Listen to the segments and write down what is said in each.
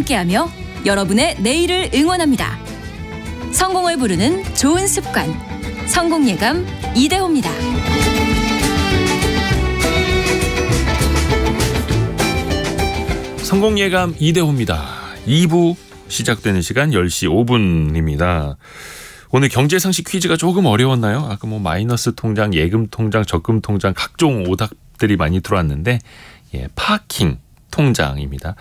함께하며 여러분의 내일을 응원합니다. 성공을 부르는 좋은 습관, 성공예감 이대호입니다. 성공예감 이대호입니다. 2부 시작되는 시간 10시 5분입니다. 오늘 경제상식 퀴즈가 조금 어려웠나요? 아까 마이너스 통장, 예금 통장, 적금 통장 각종 오답들이 많이 들어왔는데 파킹 통장입니다.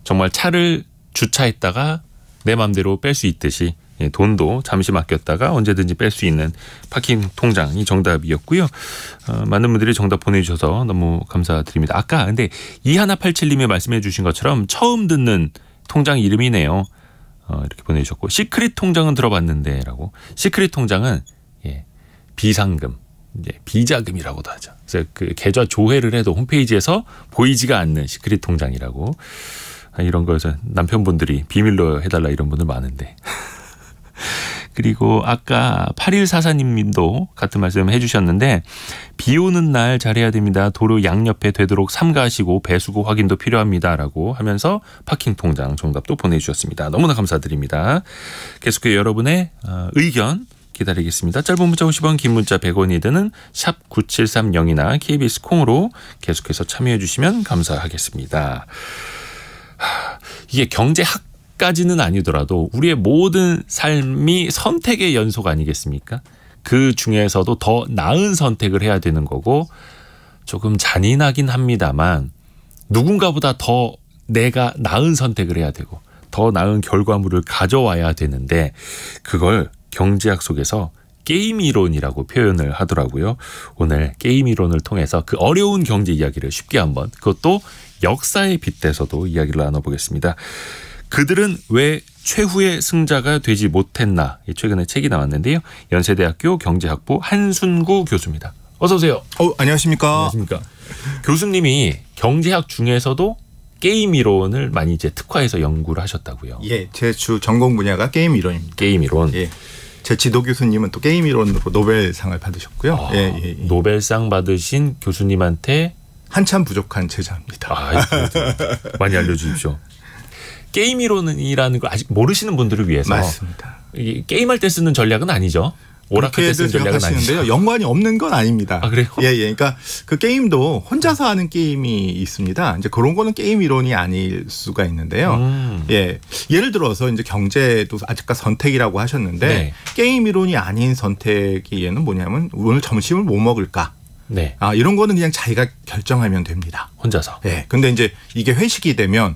정말 차를 주차했다가 내 맘대로 뺄 수 있듯이 돈도 잠시 맡겼다가 언제든지 뺄 수 있는 파킹 통장이 정답이었고요. 많은 분들이 정답 보내주셔서 너무 감사드립니다. 아까 근데 2187님이 말씀해 주신 것처럼 처음 듣는 통장 이름이네요. 이렇게 보내주셨고, 시크릿 통장은 들어봤는데 라고. 시크릿 통장은 비상금, 이제 비자금이라고도 하죠. 그래서 그 계좌 조회를 해도 홈페이지에서 보이지가 않는 시크릿 통장이라고. 이런 거에서 남편분들이 비밀로 해달라 이런 분들 많은데. 그리고 아까 8144님도 같은 말씀 해주셨는데, 비 오는 날 잘해야 됩니다. 도로 양옆에 되도록 삼가하시고 배수구 확인도 필요합니다. 라고 하면서 파킹 통장 정답도 보내주셨습니다. 너무나 감사드립니다. 계속해서 여러분의 의견 기다리겠습니다. 짧은 문자 50원, 긴 문자 100원이 드는 샵 9730이나 KBS 콩으로 계속해서 참여해 주시면 감사하겠습니다. 이게 경제학까지는 아니더라도 우리의 모든 삶이 선택의 연속 아니겠습니까? 그 중에서도 더 나은 선택을 해야 되는 거고, 조금 잔인하긴 합니다만 누군가보다 더 내가 나은 선택을 해야 되고 더 나은 결과물을 가져와야 되는데, 그걸 경제학 속에서 게임 이론이라고 표현을 하더라고요. 오늘 게임 이론을 통해서 그 어려운 경제 이야기를 쉽게 한번, 그것도 역사에 빗대서도 이야기를 나눠보겠습니다. 그들은 왜 최후의 승자가 되지 못했나? 최근에 책이 나왔는데요. 연세대학교 경제학부 한순구 교수입니다. 어서 오세요. 안녕하십니까. 안녕하십니까. 교수님이 경제학 중에서도 게임 이론을 많이 이제 특화해서 연구를 하셨다고요. 예, 제 주 전공 분야가 게임 이론입니다. 게임 이론. 예. 제 지도 교수님은 또 게임 이론으로 노벨상을 받으셨고요. 예. 노벨상 받으신 교수님한테 한참 부족한 제자입니다. 많이 알려주십시오. 게임 이론이라는 걸 아직 모르시는 분들을 위해서. 맞습니다. 이게 게임할 때 쓰는 전략은 아니죠. 오락할 때 쓰는 전략은 아니죠. 연관이 없는 건 아닙니다. 아, 그래요? 예. 그러니까 그 게임도 혼자서 하는 게임이 있습니다. 이제 그런 거는 게임 이론이 아닐 수가 있는데요. 예. 예를 들어서 이제 경제도 아까 선택이라고 하셨는데, 네. 게임 이론이 아닌 선택에는 뭐냐면 오늘 점심을 뭐 먹을까? 네. 이런 거는 그냥 자기가 결정하면 됩니다. 혼자서. 예. 근데 이제 이게 회식이 되면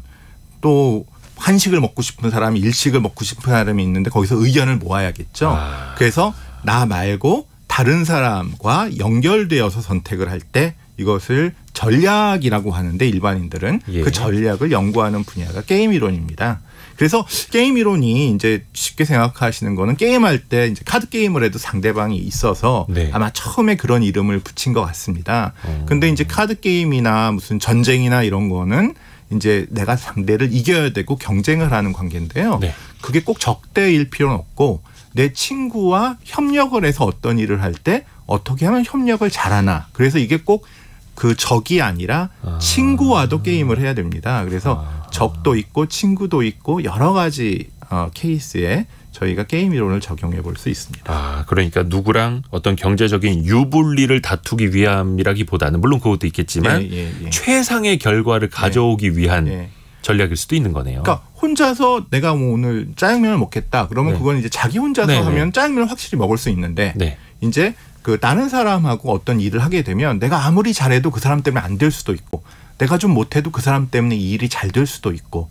또 한식을 먹고 싶은 사람이, 일식을 먹고 싶은 사람이 있는데 거기서 의견을 모아야겠죠. 그래서 나 말고 다른 사람과 연결되어서 선택을 할 때 이것을 전략이라고 하는데, 일반인들은 그 전략을 연구하는 분야가 게임 이론입니다. 그래서 게임 이론이 이제 쉽게 생각하시는 거는, 게임할 때 이제 카드 게임을 해도 상대방이 있어서 아마 처음에 그런 이름을 붙인 것 같습니다. 근데 이제 카드 게임이나 무슨 전쟁이나 이런 거는 이제 내가 상대를 이겨야 되고 경쟁을 하는 관계인데요. 그게 꼭 적대일 필요는 없고, 내 친구와 협력을 해서 어떤 일을 할 때 어떻게 하면 협력을 잘하나. 그래서 이게 꼭 그 적이 아니라 친구와도 게임을 해야 됩니다. 그래서 적도 있고 친구도 있고 여러 가지 케이스에 저희가 게임 이론을 적용해 볼 수 있습니다. 그러니까 누구랑 어떤 경제적인 유불리를 다투기 위함이라기보다는, 물론 그것도 있겠지만 최상의 결과를 가져오기 위한 전략일 수도 있는 거네요. 그러니까 혼자서 내가 오늘 짜장면을 먹겠다. 그러면 그건 이제 자기 혼자서 하면 짜장면을 확실히 먹을 수 있는데, 이제 그 다른 사람하고 어떤 일을 하게 되면 내가 아무리 잘해도 그 사람 때문에 안 될 수도 있고, 내가 좀 못해도 그 사람 때문에 이 일이 잘 될 수도 있고,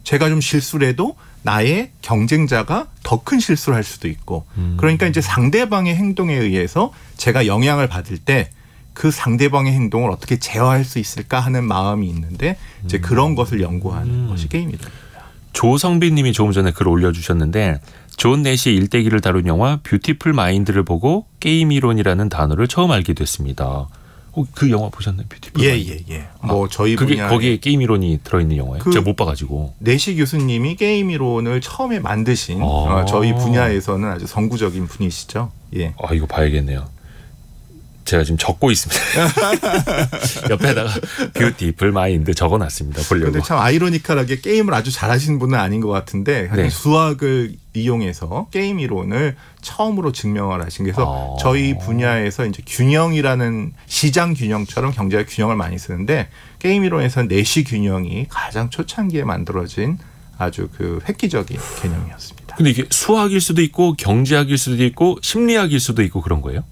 제가 좀 실수를 해도 나의 경쟁자가 더 큰 실수를 할 수도 있고, 그러니까 이제 상대방의 행동에 의해서 제가 영향을 받을 때 그 상대방의 행동을 어떻게 제어할 수 있을까 하는 마음이 있는데, 이제 그런 것을 연구하는 것이 게임이다. 조성빈 님이 조금 전에 글 올려주셨는데, 존 내시의 일대기를 다룬 영화 뷰티풀 마인드를 보고 게임 이론이라는 단어를 처음 알게 됐습니다. 그 영화 보셨나요? 뷰티풀 마인드? 예. 저희 그게 분야에 거기에 게임 이론이 들어있는 영화예요? 제가 못 봐가지고. 내시 교수님이 게임 이론을 처음에 만드신 저희 분야에서는 아주 선구적인 분이시죠. 예. 이거 봐야겠네요. 제가 지금 적고 있습니다. 옆에다가 뷰티풀 마인드 적어놨습니다. 보려고. 근데 참 아이러니컬하게 게임을 아주 잘하시는 분은 아닌 것 같은데 네. 수학을 이용해서 게임 이론을 처음으로 증명을 하신 그래서 저희 분야에서 이제 균형이라는 시장 균형처럼 경제학 균형을 많이 쓰는데 게임 이론에서는 내시 균형이 가장 초창기에 만들어진 아주 그 획기적인 개념이었습니다. 근데 이게 수학일 수도 있고 경제학일 수도 있고 심리학일 수도 있고 그런 거예요?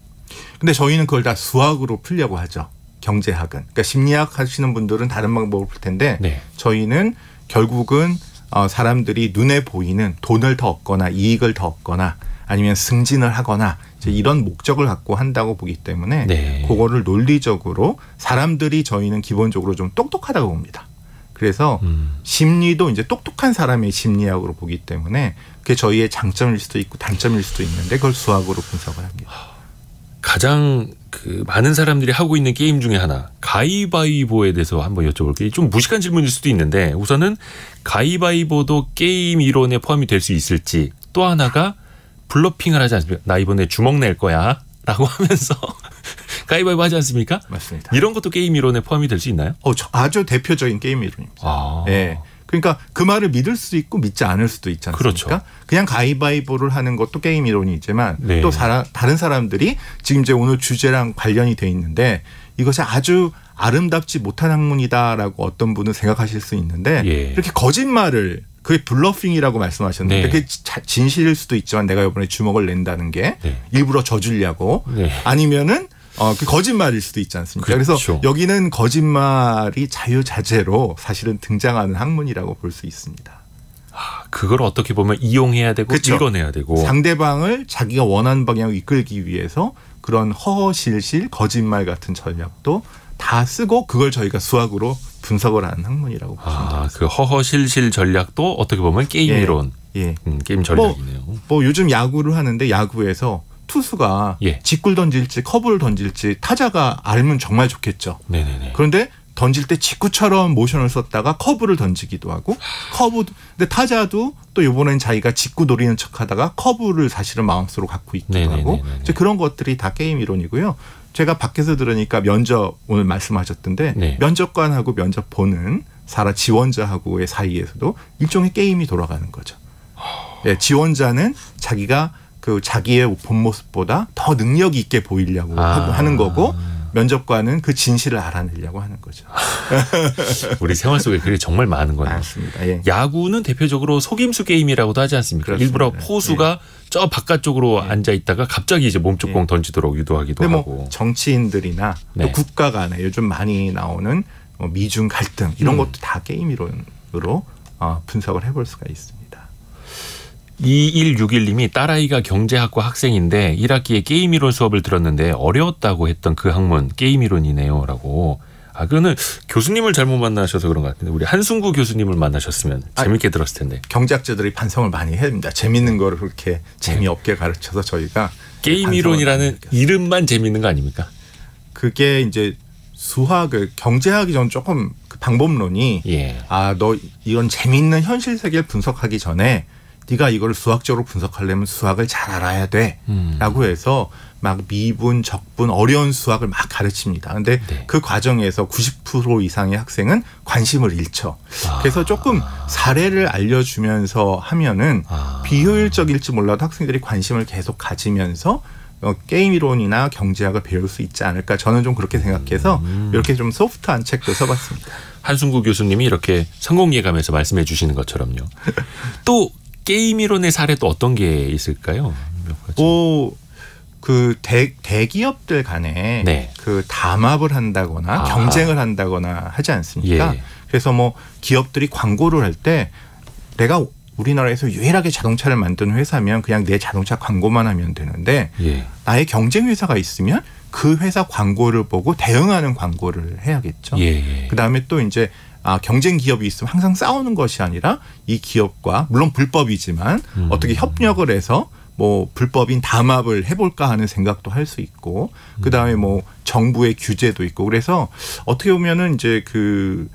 근데 저희는 그걸 다 수학으로 풀려고 하죠. 경제학은. 그러니까 심리학 하시는 분들은 다른 방법을 풀 텐데 네. 저희는 결국은 사람들이 눈에 보이는 돈을 더 얻거나 이익을 더 얻거나 아니면 승진을 하거나 이제 이런 목적을 갖고 한다고 보기 때문에 네. 그거를 논리적으로 사람들이 저희는 기본적으로 좀 똑똑하다고 봅니다. 그래서 심리도 이제 똑똑한 사람의 심리학으로 보기 때문에 그게 저희의 장점일 수도 있고 단점일 수도 있는데 그걸 수학으로 분석을 합니다. 가장 그 많은 사람들이 하고 있는 게임 중에 하나 가위바위보에 대해서 한번 여쭤볼게요. 좀 무식한 질문일 수도 있는데 우선은 가위바위보도 게임 이론에 포함이 될 수 있을지 또 하나가 블러핑을 하지 않습니까? 나 이번에 주먹 낼 거야 라고 하면서 가위바위보 하지 않습니까? 맞습니다. 이런 것도 게임 이론에 포함이 될 수 있나요? 아주 대표적인 게임 이론입니다. 네. 그러니까 그 말을 믿을 수도 있고 믿지 않을 수도 있지 않습니까? 그렇죠. 그냥 가위바위보를 하는 것도 게임 이론이지만 네. 또 다른 사람들이 지금 이제 오늘 주제랑 관련이 돼 있는데 이것이 아주 아름답지 못한 학문이다라고 어떤 분은 생각하실 수 있는데 예. 이렇게 거짓말을 그게 블러핑이라고 말씀하셨는데 네. 그게 진실일 수도 있지만 내가 이번에 주먹을 낸다는 게 네. 일부러 져주려고 네. 아니면은 그 거짓말일 수도 있지 않습니까? 그렇죠. 그래서 여기는 거짓말이 자유자재로 사실은 등장하는 학문이라고 볼 수 있습니다. 그걸 어떻게 보면 이용해야 되고 그렇죠. 읽어내야 되고 상대방을 자기가 원하는 방향으로 이끌기 위해서 그런 허허실실 거짓말 같은 전략도 다 쓰고 그걸 저희가 수학으로 분석을 하는 학문이라고 보시면 됩니다. 그 허허실실 전략도 어떻게 보면 게임 예. 이론, 예. 게임 전략이네요. 뭐 요즘 야구를 하는데 야구에서 투수가 예. 직구를 던질지 커브를 던질지 타자가 알면 정말 좋겠죠. 네네네. 그런데 던질 때 직구처럼 모션을 썼다가 커브를 던지기도 하고 근데 타자도 또 이번엔 자기가 직구 노리는 척하다가 커브를 사실은 마음속으로 갖고 있기도 네네네네네. 하고 이제 그런 것들이 다 게임 이론이고요. 제가 밖에서 들으니까 면접 오늘 말씀하셨던데 네. 면접관하고 면접 보는 지원자하고의 사이에서도 일종의 게임이 돌아가는 거죠. 네, 지원자는 자기가 자기의 본 모습보다 더 능력이 있게 보이려고 하는 거고 면접관은 그 진실을 알아내려고 하는 거죠. 우리 생활 속에 그게 정말 많은 거네요. 맞습니다. 예. 야구는 대표적으로 속임수 게임이라고도 하지 않습니까? 그렇습니다. 일부러 포수가 저 바깥쪽으로 앉아 있다가 갑자기 이제 몸쪽 공 던지도록 유도하기도 근데 하고. 정치인들이나 네. 또 국가 간에 요즘 많이 나오는 미중 갈등 이런 것도 다 게임 이론으로 분석을 해볼 수가 있습니다. 2161님이 딸아이가 경제학과 학생인데 1학기에 게임 이론 수업을 들었는데 어려웠다고 했던 그 학문 게임 이론이네요 라고. 그거는 교수님을 잘못 만나셔서 그런 것 같은데 우리 한순구 교수님을 만나셨으면 재밌게 들었을 텐데. 경제학자들이 반성을 많이 해야 됩니다. 재밌는 거를 그렇게 재미없게 가르쳐서 저희가 게임 이론이라는 이름만 재밌는 거 아닙니까? 그게 이제 수학을 경제학이 전 조금 그 방법론이 예. 너 이런 재밌는 현실 세계를 분석하기 전에 네가 이걸 수학적으로 분석하려면 수학을 잘 알아야 돼 라고 해서 막 미분, 적분, 어려운 수학을 막 가르칩니다. 근데 네. 그 과정에서 90% 이상의 학생은 관심을 잃죠. 그래서 조금 사례를 알려주면서 하면은 비효율적일지 몰라도 학생들이 관심을 계속 가지면서 게임 이론이나 경제학을 배울 수 있지 않을까 저는 좀 그렇게 생각해서 이렇게 좀 소프트한 책도 써봤습니다. 한순구 교수님이 이렇게 성공 예감에서 말씀해 주시는 것처럼요. 또 게임 이론의 사례 또 어떤 게 있을까요? 그 대기업들 간에 네. 그 담합을 한다거나 경쟁을 한다거나 하지 않습니까? 예. 그래서 뭐 기업들이 광고를 할 때 내가 우리나라에서 유일하게 자동차를 만드는 회사면 그냥 내 자동차 광고만 하면 되는데 예. 나의 경쟁 회사가 있으면 그 회사 광고를 보고 대응하는 광고를 해야겠죠. 예. 그다음에 또 이제 경쟁 기업이 있으면 항상 싸우는 것이 아니라 이 기업과 물론 불법이지만 어떻게 협력을 해서 뭐 불법인 담합을 해볼까 하는 생각도 할 수 있고 그다음에 뭐 정부의 규제도 있고 그래서 어떻게 보면은 이제 그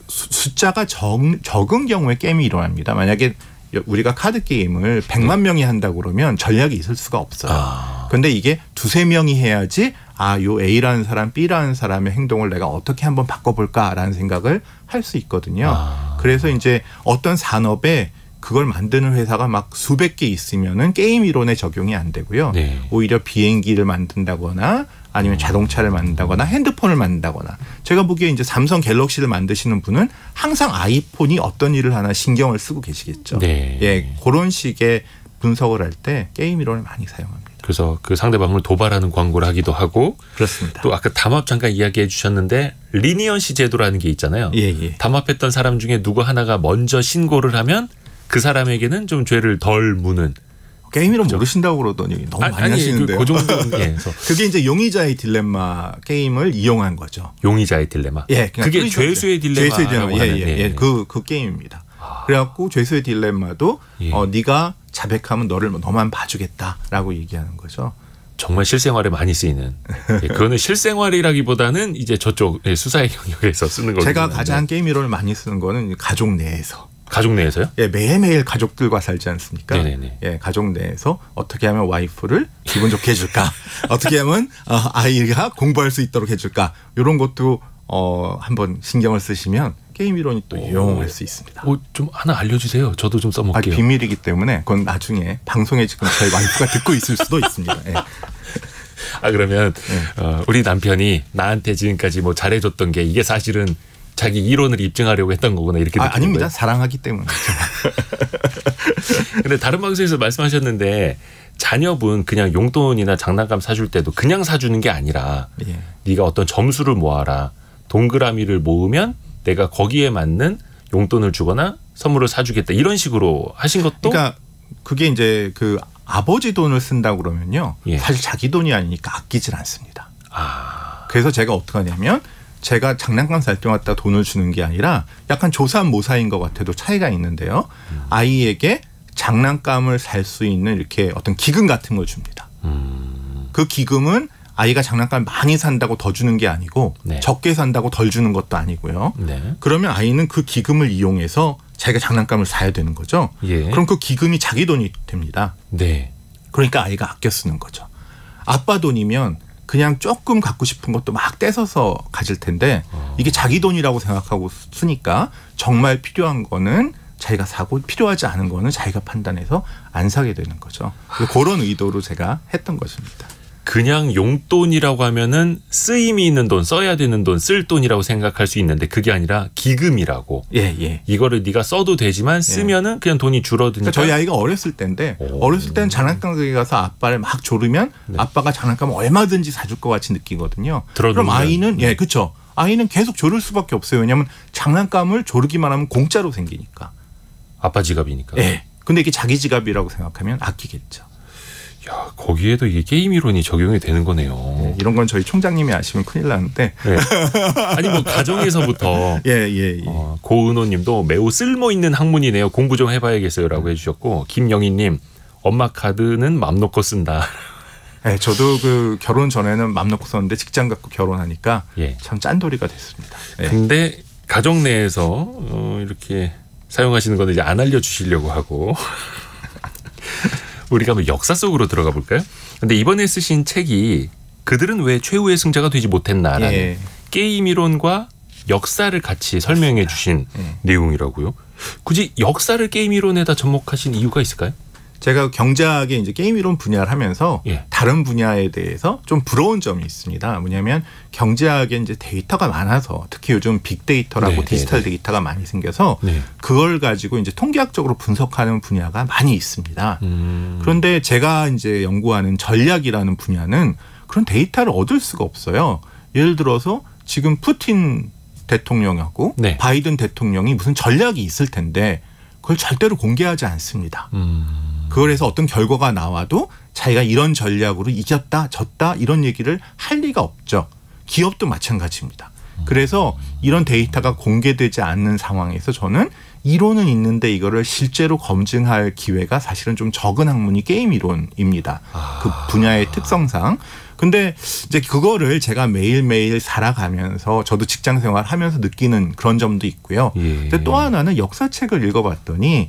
숫자가 적은 경우에 게임이 일어납니다. 만약에 우리가 카드 게임을 100만 명이 한다고 그러면 전략이 있을 수가 없어요. 근데 이게 두세 명이 해야지 요 A라는 사람, B라는 사람의 행동을 내가 어떻게 한번 바꿔볼까라는 생각을 할 수 있거든요. 그래서 이제 어떤 산업에 그걸 만드는 회사가 막 수백 개 있으면은 게임 이론에 적용이 안 되고요. 네. 오히려 비행기를 만든다거나 아니면 자동차를 만든다거나 핸드폰을 만든다거나 제가 보기에 이제 삼성 갤럭시를 만드시는 분은 항상 아이폰이 어떤 일을 하나 신경을 쓰고 계시겠죠. 네. 예, 그런 식의 분석을 할 때 게임 이론을 많이 사용합니다. 그래서 그 상대방을 도발하는 광고를 하기도 하고 그렇습니다. 또 아까 담합 잠깐 이야기해 주셨는데 리니언시 제도라는 게 있잖아요. 예. 담합했던 사람 중에 누구 하나가 먼저 신고를 하면 그 사람에게는 좀 죄를 덜 무는. 게임 이론 모르신다고 그러더니 너무 많이 하시는데요. 그 정도. 예. 그게 이제 용의자의 딜레마 게임을 이용한 거죠. 용의자의 딜레마. 예, 그게 죄수의 딜레마라고 하는. 예. 그 게임입니다. 그래갖고 죄수의 딜레마도 네가 자백하면 너만 봐주겠다라고 얘기하는 거죠. 정말 실생활에 많이 쓰이는. 예, 그거는 실생활이라기보다는 이제 저쪽 수사의 영역에서 쓰는 거죠. 제가 가장 게임 이론을 많이 쓰는 거는 가족 내에서. 가족 내에서요? 예, 매일매일 가족들과 살지 않습니까? 네네네. 예, 가족 내에서 어떻게 하면 와이프를 기분 좋게 해줄까? 어떻게 하면 아이가 공부할 수 있도록 해줄까? 이런 것도 한번 신경을 쓰시면 게임 이론이 또 유용할 수 있습니다. 좀 하나 알려주세요. 저도 좀 써먹게요. 비밀이기 때문에 그건 나중에 방송에 지금 저희 와이프가 듣고 있을 수도 있습니다. 예. 그러면 우리 남편이 나한테 지금까지 뭐 잘해줬던 게 이게 사실은 자기 이론을 입증하려고 했던 거구나 이렇게 느끼는 아닙니다. 거예요? 사랑하기 때문에. 근데 다른 방송에서 말씀하셨는데 자녀분 그냥 용돈이나 장난감 사줄 때도 그냥 사주는 게 아니라 네가 어떤 점수를 모아라. 동그라미를 모으면 내가 거기에 맞는 용돈을 주거나 선물을 사주겠다. 이런 식으로 하신 것도. 그러니까 그게 이제 그 아버지 돈을 쓴다고 그러면요. 예. 사실 자기 돈이 아니니까 아끼질 않습니다. 그래서 제가 어떻게 하냐면 제가 장난감 살 때마다 돈을 주는 게 아니라 약간 조삼모사인 것 같아도 차이가 있는데요. 아이에게 장난감을 살 수 있는 이렇게 어떤 기금 같은 걸 줍니다. 그 기금은 아이가 장난감을 많이 산다고 더 주는 게 아니고 적게 산다고 덜 주는 것도 아니고요. 그러면 아이는 그 기금을 이용해서 자기가 장난감을 사야 되는 거죠. 그럼 그 기금이 자기 돈이 됩니다. 그러니까 아이가 아껴 쓰는 거죠. 아빠 돈이면 그냥 조금 갖고 싶은 것도 막 떼서서 가질 텐데 이게 자기 돈이라고 생각하고 쓰니까 정말 필요한 거는 자기가 사고 필요하지 않은 거는 자기가 판단해서 안 사게 되는 거죠. 그런 의도로 제가 했던 것입니다. 그냥 용돈이라고 하면은 쓰임이 있는 돈, 써야 되는 돈, 쓸 돈이라고 생각할 수 있는데 그게 아니라 기금이라고. 이거를 네가 써도 되지만 쓰면은 그냥 돈이 줄어드니까. 그러니까 저희 아이가 어렸을 때인데 어렸을 때는 장난감 가게 가서 아빠를 막 조르면 아빠가 장난감을 얼마든지 사줄 것 같이 느끼거든요. 그럼 아이는 그렇죠. 아이는 계속 조를 수밖에 없어요. 왜냐하면 장난감을 조르기만 하면 공짜로 생기니까. 아빠 지갑이니까. 근데 이게 자기 지갑이라고 생각하면 아끼겠죠. 야, 거기에도 이게 게임 이론이 적용이 되는 거네요. 이런 건 저희 총장님이 아시면 큰일 나는데. 아니 뭐 가정에서부터. 고은호님도 매우 쓸모 있는 학문이네요. 공부 좀 해봐야겠어요라고 해주셨고 김영희님 엄마 카드는 맘 놓고 쓴다. 저도 그 결혼 전에는 맘 놓고 썼는데 직장 갖고 결혼하니까 참 짠돌이가 됐습니다. 근데 가정 내에서 이렇게 사용하시는 건 이제 안 알려주시려고 하고. 우리가 뭐 역사 속으로 들어가 볼까요? 근데 이번에 쓰신 책이 그들은 왜 최후의 승자가 되지 못했나라는 게임 이론과 역사를 같이 설명해 주신 내용이라고요. 굳이 역사를 게임 이론에다 접목하신 이유가 있을까요? 제가 경제학의 이제 게임 이론 분야를 하면서 다른 분야에 대해서 좀 부러운 점이 있습니다. 뭐냐면 경제학에 이제 데이터가 많아서 특히 요즘 빅데이터라고 디지털 데이터가 많이 생겨서 그걸 가지고 이제 통계학적으로 분석하는 분야가 많이 있습니다. 그런데 제가 이제 연구하는 전략이라는 분야는 그런 데이터를 얻을 수가 없어요. 예를 들어서 지금 푸틴 대통령하고 바이든 대통령이 무슨 전략이 있을 텐데 그걸 절대로 공개하지 않습니다. 그걸 해서 어떤 결과가 나와도 자기가 이런 전략으로 이겼다 졌다 이런 얘기를 할 리가 없죠. 기업도 마찬가지입니다. 그래서 이런 데이터가 공개되지 않는 상황에서 저는 이론은 있는데 이거를 실제로 검증할 기회가 사실은 좀 적은 학문이 게임 이론입니다. 그 분야의 특성상. 근데 이제 그거를 제가 매일매일 살아가면서 저도 직장 생활하면서 느끼는 그런 점도 있고요. 근데 또 하나는 역사책을 읽어봤더니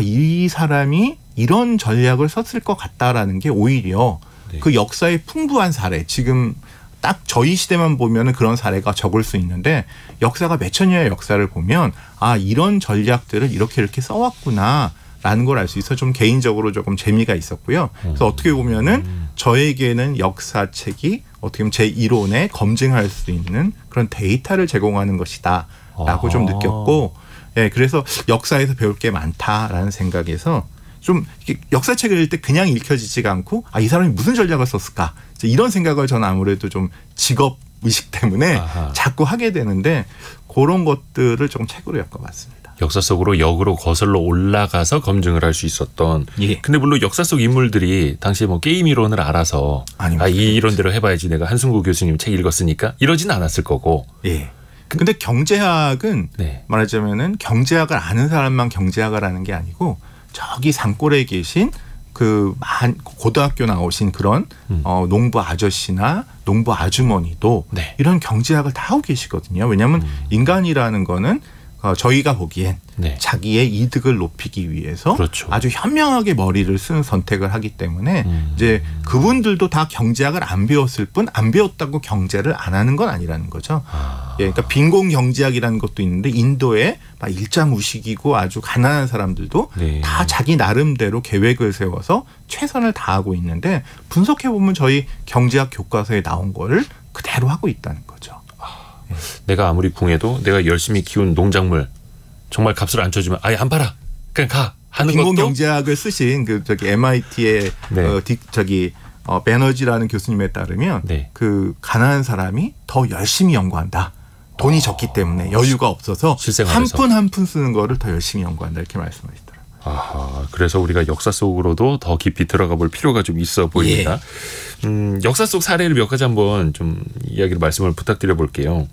이 사람이 이런 전략을 썼을 것 같다라는 게 오히려 네. 그 역사의 풍부한 사례 지금 딱 저희 시대만 보면은 그런 사례가 적을 수 있는데 역사가 몇천 년의 역사를 보면 아 이런 전략들을 이렇게 써왔구나라는 걸 알 수 있어 좀 개인적으로 조금 재미가 있었고요. 그래서 어떻게 보면은 저에게는 역사책이 어떻게 보면 제 이론에 검증할 수 있는 그런 데이터를 제공하는 것이다라고 좀 느꼈고, 예, 그래서 역사에서 배울 게 많다라는 생각에서 좀 역사책을 읽을 때 그냥 읽혀지지가 않고 아, 이 사람이 무슨 전략을 썼을까 이런 생각을 저는 아무래도 좀 직업 의식 때문에 자꾸 하게 되는데 그런 것들을 조금 책으로 엮어봤습니다. 역사 속으로 역으로 거슬러 올라가서 검증을 할 수 있었던. 예. 근데 물론 역사 속 인물들이 당시에 뭐 게임 이론을 알아서 아, 이 이론대로 해봐야지 내가 한승구 교수님 책 읽었으니까 이러진 않았을 거고. 예. 근데 경제학은 네. 말하자면은 경제학을 아는 사람만 경제학을 하는 게 아니고 저기 산골에 계신 그 고등학교 나오신 그런 농부 아저씨나 농부 아주머니도 네. 이런 경제학을 다 하고 계시거든요. 왜냐하면 인간이라는 거는 저희가 보기엔 네. 자기의 이득을 높이기 위해서 그렇죠. 아주 현명하게 머리를 쓰는 선택을 하기 때문에 이제 그분들도 다 경제학을 안 배웠을 뿐 안 배웠다고 경제를 안 하는 건 아니라는 거죠. 예, 그러니까 빈곤 경제학이라는 것도 있는데 인도에 막 일자무식이고 아주 가난한 사람들도 네. 다 자기 나름대로 계획을 세워서 최선을 다하고 있는데 분석해 보면 저희 경제학 교과서에 나온 거를 그대로 하고 있다는 거죠. 내가 아무리 궁해도 내가 열심히 키운 농작물 정말 값을 안 쳐주면 아예 안 팔아. 그냥 가 하는 빈곤 것도. 경제학을 쓰신 그 저기 MIT의 네. 베너지라는 교수님에 따르면 네. 그 가난한 사람이 더 열심히 연구한다. 돈이 적기 때문에 여유가 없어서 한 푼 한 푼 쓰는 거를 더 열심히 연구한다 이렇게 말씀하시더라고요. 아하, 그래서 우리가 역사 속으로도 더 깊이 들어가 볼 필요가 좀 있어 보입니다. 예. 역사 속 사례를 몇 가지 한번 좀 이야기를 말씀을 부탁드려 볼게요.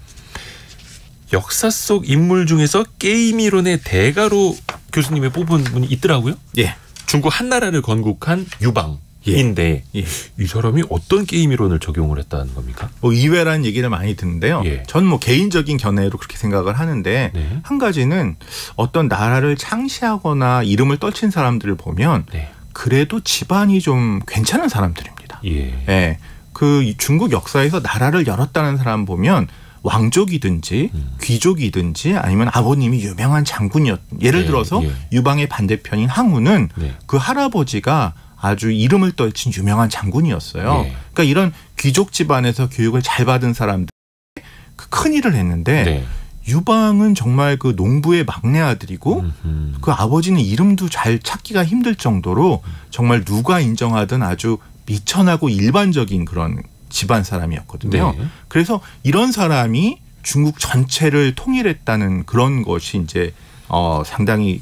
역사 속 인물 중에서 게임 이론의 대가로 교수님이 뽑은 분이 있더라고요. 예. 중국 한나라를 건국한 유방인데 예. 이 사람이 어떤 게임 이론을 적용을 했다는 겁니까? 뭐 의외라는 얘기를 많이 듣는데요. 예. 저는 뭐 개인적인 견해로 그렇게 생각을 하는데 네. 한 가지는 어떤 나라를 창시하거나 이름을 떨친 사람들을 보면 네. 그래도 집안이 좀 괜찮은 사람들입니다. 예. 예. 그 중국 역사에서 나라를 열었다는 사람 보면 왕족이든지 귀족이든지 아니면 아버님이 유명한 장군이었. 예를 네, 들어서 예. 유방의 반대편인 항우는 네. 그 할아버지가 아주 이름을 떨친 유명한 장군이었어요. 예. 그러니까 이런 귀족 집안에서 교육을 잘 받은 사람들 그 큰 일을 했는데 네. 유방은 정말 그 농부의 막내 아들이고 그 아버지는 이름도 잘 찾기가 힘들 정도로 정말 누가 인정하든 아주 미천하고 일반적인 그런 집안 사람이었거든요. 네. 그래서 이런 사람이 중국 전체를 통일했다는 그런 것이 이제 상당히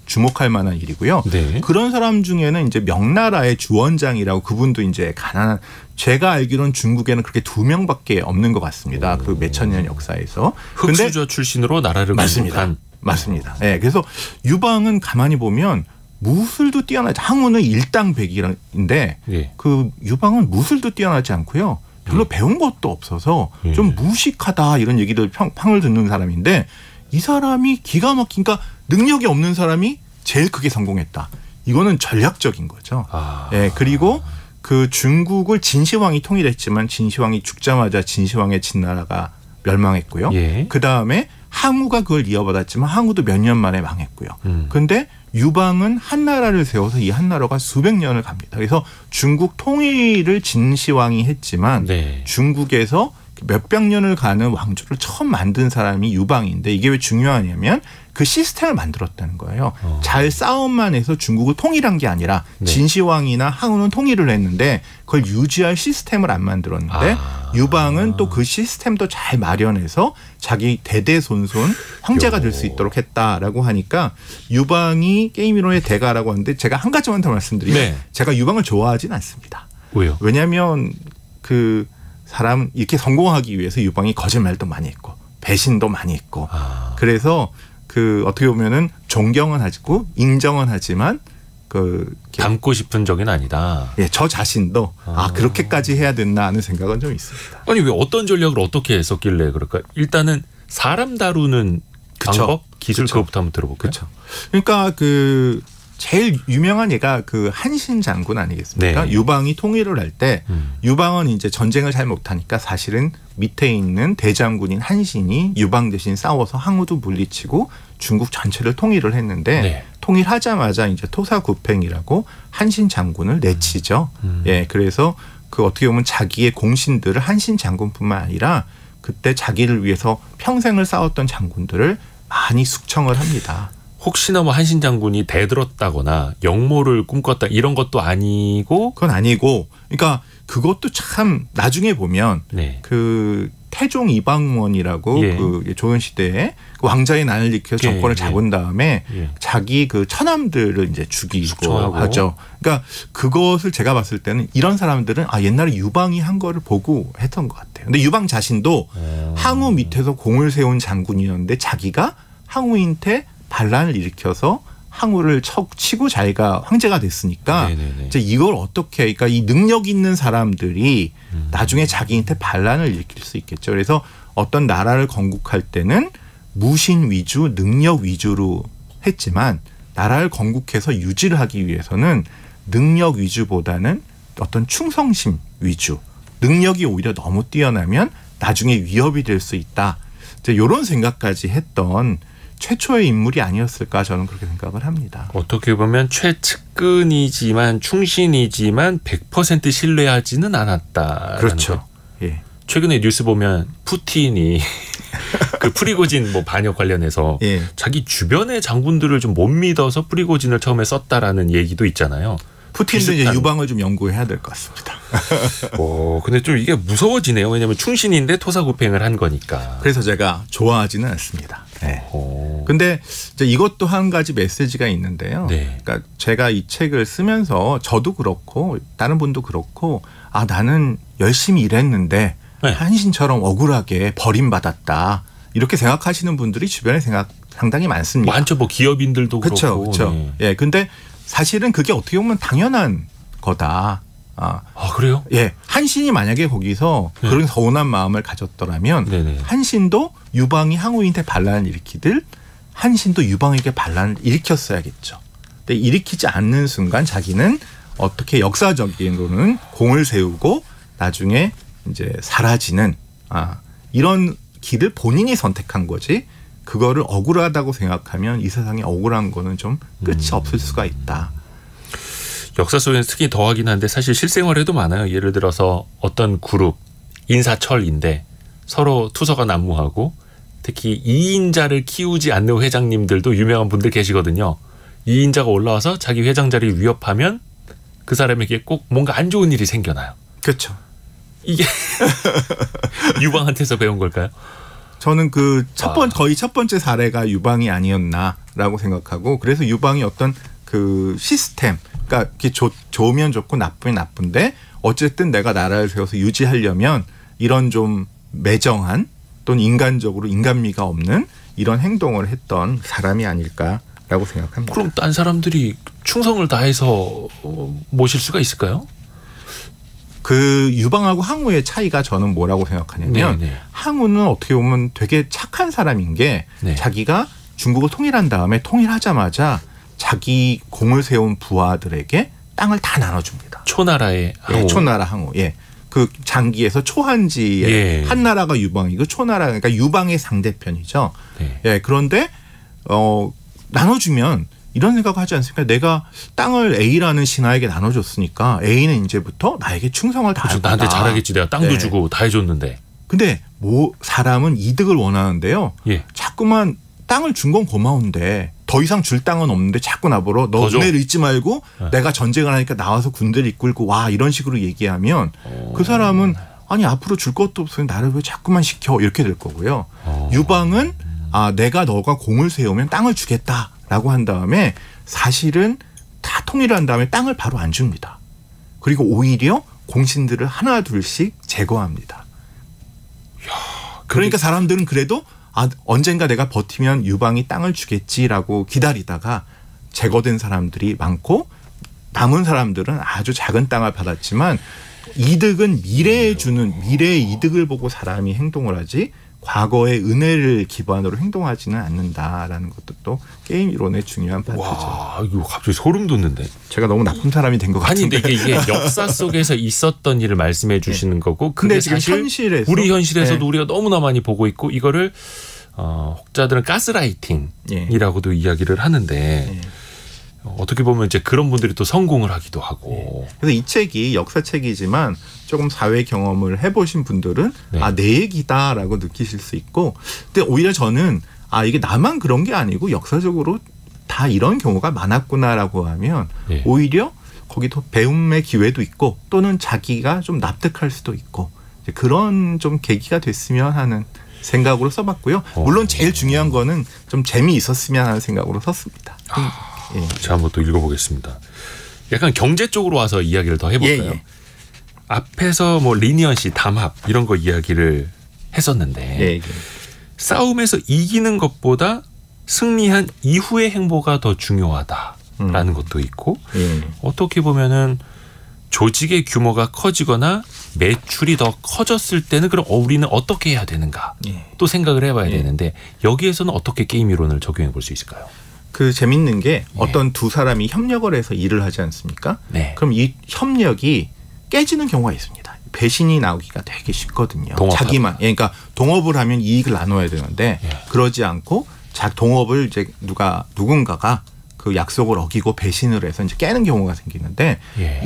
주목할 만한 일이고요. 네. 그런 사람 중에는 이제 명나라의 주원장이라고 그분도 이제 가난한 제가 알기로는 중국에는 그렇게 2명밖에 없는 것 같습니다. 그 몇천 년 역사에서. 흑수저 출신으로 나라를 건국한. 맞습니다. 네, 그래서 유방은 가만히 보면 무술도 뛰어나지. 항우는 일당백인데 예. 그 유방은 무술도 뛰어나지 않고요. 별로 배운 것도 없어서 좀 무식하다 이런 얘기들 평을 듣는 사람인데 이 사람이 기가 막힌 그러니까 능력이 없는 사람이 제일 크게 성공했다. 이거는 전략적인 거죠. 예, 그리고 그 중국을 진시황이 통일했지만 진시황이 죽자마자 진시황의 진나라가 멸망했고요. 예. 그다음에 항우가 그걸 이어받았지만 항우도 몇 년 만에 망했고요. 그런데 유방은 한나라를 세워서 이 한나라가 수백 년을 갑니다. 그래서 중국 통일을 진시황이 했지만 네. 중국에서 몇백 년을 가는 왕조를 처음 만든 사람이 유방인데 이게 왜 중요하냐면 그 시스템을 만들었다는 거예요. 잘 싸움만 해서 중국을 통일한 게 아니라 네. 진시황이나 항우는 통일을 했는데 그걸 유지할 시스템을 안 만들었는데 유방은 또 그 시스템도 잘 마련해서 자기 대대손손 황제가 될 수 있도록 했다라고 하니까 유방이 게임 이론의 대가라고 하는데 제가 한 가지만 더 말씀드리면 네. 제가 유방을 좋아하진 않습니다. 왜요? 왜냐하면 그 사람 이렇게 성공하기 위해서 유방이 거짓말도 많이 했고 배신도 많이 했고 그래서 그 어떻게 보면은 존경은 하고 인정은 하지만 그 닮고 싶은 적은 아니다. 예, 저 자신도 그렇게까지 해야 됐나 하는 생각은 좀 있습니다. 아니 왜 어떤 전략을 어떻게 했었길래 그럴까? 일단은 사람 다루는 그쵸. 방법, 기술 그쵸. 그것부터 한번 들어볼까요? 그렇죠. 그러니까 그 제일 유명한 예가 그 한신 장군 아니겠습니까? 네. 유방이 통일을 할 때 유방은 이제 전쟁을 잘 못하니까 사실은 밑에 있는 대장군인 한신이 유방 대신 싸워서 항우도 물리치고 중국 전체를 통일을 했는데 네. 통일하자마자 이제 토사구팽이라고 한신 장군을 내치죠. 예, 그래서 그 어떻게 보면 자기의 공신들을 한신 장군뿐만 아니라 그때 자기를 위해서 평생을 싸웠던 장군들을 많이 숙청을 합니다. 혹시나 뭐 한신 장군이 대들었다거나 역모를 꿈꿨다 이런 것도 아니고 그건 아니고, 그러니까 그것도 참 나중에 보면 네. 그 태종 이방원이라고 예. 그 조선 시대에 그 왕자의 난을 일으켜서 예, 정권을 예. 잡은 다음에 예. 자기 그 처남들을 이제 죽이고 숙청하고. 하죠. 그러니까 그것을 제가 봤을 때는 이런 사람들은 옛날에 유방이 한 거를 보고 했던 것 같아요. 근데 유방 자신도 항우 밑에서 공을 세운 장군이었는데 자기가 항우한테 반란을 일으켜서 항우를 치고 자기가 황제가 됐으니까 네네네. 이제 이걸 어떻게, 그러니까 이 능력 있는 사람들이 나중에 자기한테 반란을 일으킬 수 있겠죠. 그래서 어떤 나라를 건국할 때는 무신 위주, 능력 위주로 했지만 나라를 건국해서 유지를 하기 위해서는 능력 위주보다는 어떤 충성심 위주, 능력이 오히려 너무 뛰어나면 나중에 위협이 될 수 있다. 이제 이런 생각까지 했던 최초의 인물이 아니었을까 저는 그렇게 생각을 합니다. 어떻게 보면 최측근이지만 충신이지만 100% 신뢰하지는 않았다. 그렇죠. 예. 최근에 뉴스 보면 푸틴이 그 프리고진 뭐 반역 관련해서 예. 자기 주변의 장군들을 좀 못 믿어서 프리고진을 처음에 썼다라는 얘기도 있잖아요. 푸틴도 이제 비슷한- 유방을 좀 연구해야 될 것 같습니다. 근데 좀 이게 무서워지네요. 왜냐하면 충신인데 토사구팽을 한 거니까. 그래서 제가 좋아하지는 않습니다. 네. 오. 근데 이제 이것도 한 가지 메시지가 있는데요. 네. 그러니까 제가 이 책을 쓰면서 저도 그렇고 다른 분도 그렇고 나는 열심히 일했는데 네. 한신처럼 억울하게 버림받았다. 이렇게 생각하시는 분들이 주변에 상당히 많습니다. 많죠. 뭐 기업인들도 그렇죠. 그렇고. 그렇죠. 네. 예. 근데 사실은 그게 어떻게 보면 당연한 거다. 그래요? 예, 한신이 만약에 거기서 네. 그런 서운한 마음을 가졌더라면 네네. 한신도 유방이 항우인테 반란을 일으키듯 한신도 유방에게 반란을 일으켰어야겠죠. 근데 일으키지 않는 순간 자기는 어떻게 역사적으로는 공을 세우고 나중에 이제 사라지는 이런 길을 본인이 선택한 거지. 그거를 억울하다고 생각하면 이 세상에 억울한 거는 좀 끝이 없을 수가 있다. 역사 속에는 특히 더하긴 한데 사실 실생활에도 많아요. 예를 들어서 어떤 그룹 인사철인데 서로 투서가 난무하고 특히 2인자를 키우지 않는 회장님들도 유명한 분들 계시거든요. 2인자가 올라와서 자기 회장 자리를 위협하면 그 사람에게 꼭 뭔가 안 좋은 일이 생겨나요. 그렇죠. 이게 유방한테서 배운 걸까요? 저는 거의 첫 번째 사례가 유방이 아니었나라고 생각하고, 그래서 유방이 어떤 그 시스템, 그러니까 좋으면 좋고 나쁘면 나쁜데 어쨌든 내가 나라를 세워서 유지하려면 이런 좀 매정한 또는 인간적으로 인간미가 없는 이런 행동을 했던 사람이 아닐까라고 생각합니다. 그럼 딴 사람들이 충성을 다해서 모실 수가 있을까요? 그 유방하고 항우의 차이가 저는 뭐라고 생각하냐면 네네. 항우는 어떻게 보면 되게 착한 사람인 게 네. 자기가 중국을 통일한 다음에 통일하자마자 자기 공을 세운 부하들에게 땅을 다 나눠줍니다. 초나라의 항우. 예, 초나라 항우. 예. 그 장기에서 초한지에 예. 한 나라가 유방이고 초나라, 그러니까 유방의 상대편이죠. 네. 예. 그런데 나눠주면 이런 생각을 하지 않습니까? 내가 땅을 A라는 신하에게 나눠줬으니까 A는 이제부터 나에게 충성을 다할 그렇죠. 거다. 나한테 잘하겠지. 내가 땅도 네. 주고 다 해줬는데. 근데 사람은 이득을 원하는데요. 예. 자꾸만 땅을 준 건 고마운데 더 이상 줄 땅은 없는데 자꾸 나보러 너 더 줘. 은혜를 잊지 말고 네. 내가 전쟁을 하니까 나와서 군대를 이끌고 와, 이런 식으로 얘기하면 그 사람은 아니 앞으로 줄 것도 없으니 나를 왜 자꾸만 시켜, 이렇게 될 거고요. 유방은 내가 너가 공을 세우면 땅을 주겠다라고 한 다음에 사실은 다 통일을 한 다음에 땅을 바로 안 줍니다. 그리고 오히려 공신들을 하나 둘씩 제거합니다. 그러니까 사람들은 그래도 언젠가 내가 버티면 유방이 땅을 주겠지라고 기다리다가 제거된 사람들이 많고, 남은 사람들은 아주 작은 땅을 받았지만 이득은 미래에 주는 미래의 이득을 보고 사람이 행동을 하지 과거의 은혜를 기반으로 행동하지는 않는다라는 것도 또 게임 이론의 중요한 파트죠. 와, 이거 갑자기 소름 돋는데. 제가 너무 나쁜 사람이 된 것 같은데. 아니, 근데 이게 역사 속에서 있었던 일을 말씀해 주시는 거고, 그게 지금 사실 현실에서 우리 현실에서도 우리가 너무나 많이 보고 있고, 이거를 혹자들은 가스라이팅이라고도 이야기를 하는데 어떻게 보면 이제 그런 분들이 또 성공을 하기도 하고. 그래서 이 책이 역사책이지만 조금 사회 경험을 해보신 분들은 내 얘기다라고 느끼실 수 있고, 근데 오히려 저는 이게 나만 그런 게 아니고 역사적으로 다 이런 경우가 많았구나라고 하면 오히려 거기도 배움의 기회도 있고 또는 자기가 좀 납득할 수도 있고 그런 좀 계기가 됐으면 하는 생각으로 써봤고요. 물론 제일 중요한 거는 좀 재미있었으면 하는 생각으로 썼습니다. 제가 한번 또 읽어보겠습니다. 약간 경제 쪽으로 와서 이야기를 더 해볼까요? 앞에서 뭐 리니언시, 담합 이런 거 이야기를 했었는데 싸움에서 이기는 것보다 승리한 이후의 행보가 더 중요하다라는 것도 있고 어떻게 보면은 조직의 규모가 커지거나 매출이 더 커졌을 때는 그럼 우리는 어떻게 해야 되는가 또 생각을 해봐야 되는데 여기에서는 어떻게 게임 이론을 적용해 볼 수 있을까요? 그 재밌는 게 어떤 두 사람이 협력을 해서 일을 하지 않습니까? 그럼 이 협력이 깨지는 경우가 있습니다. 배신이 나오기가 되게 쉽거든요. 자기만, 그러니까 동업을 하면 이익을 나눠야 되는데 그러지 않고 동업을 이제 누군가가 그 약속을 어기고 배신을 해서 이제 깨는 경우가 생기는데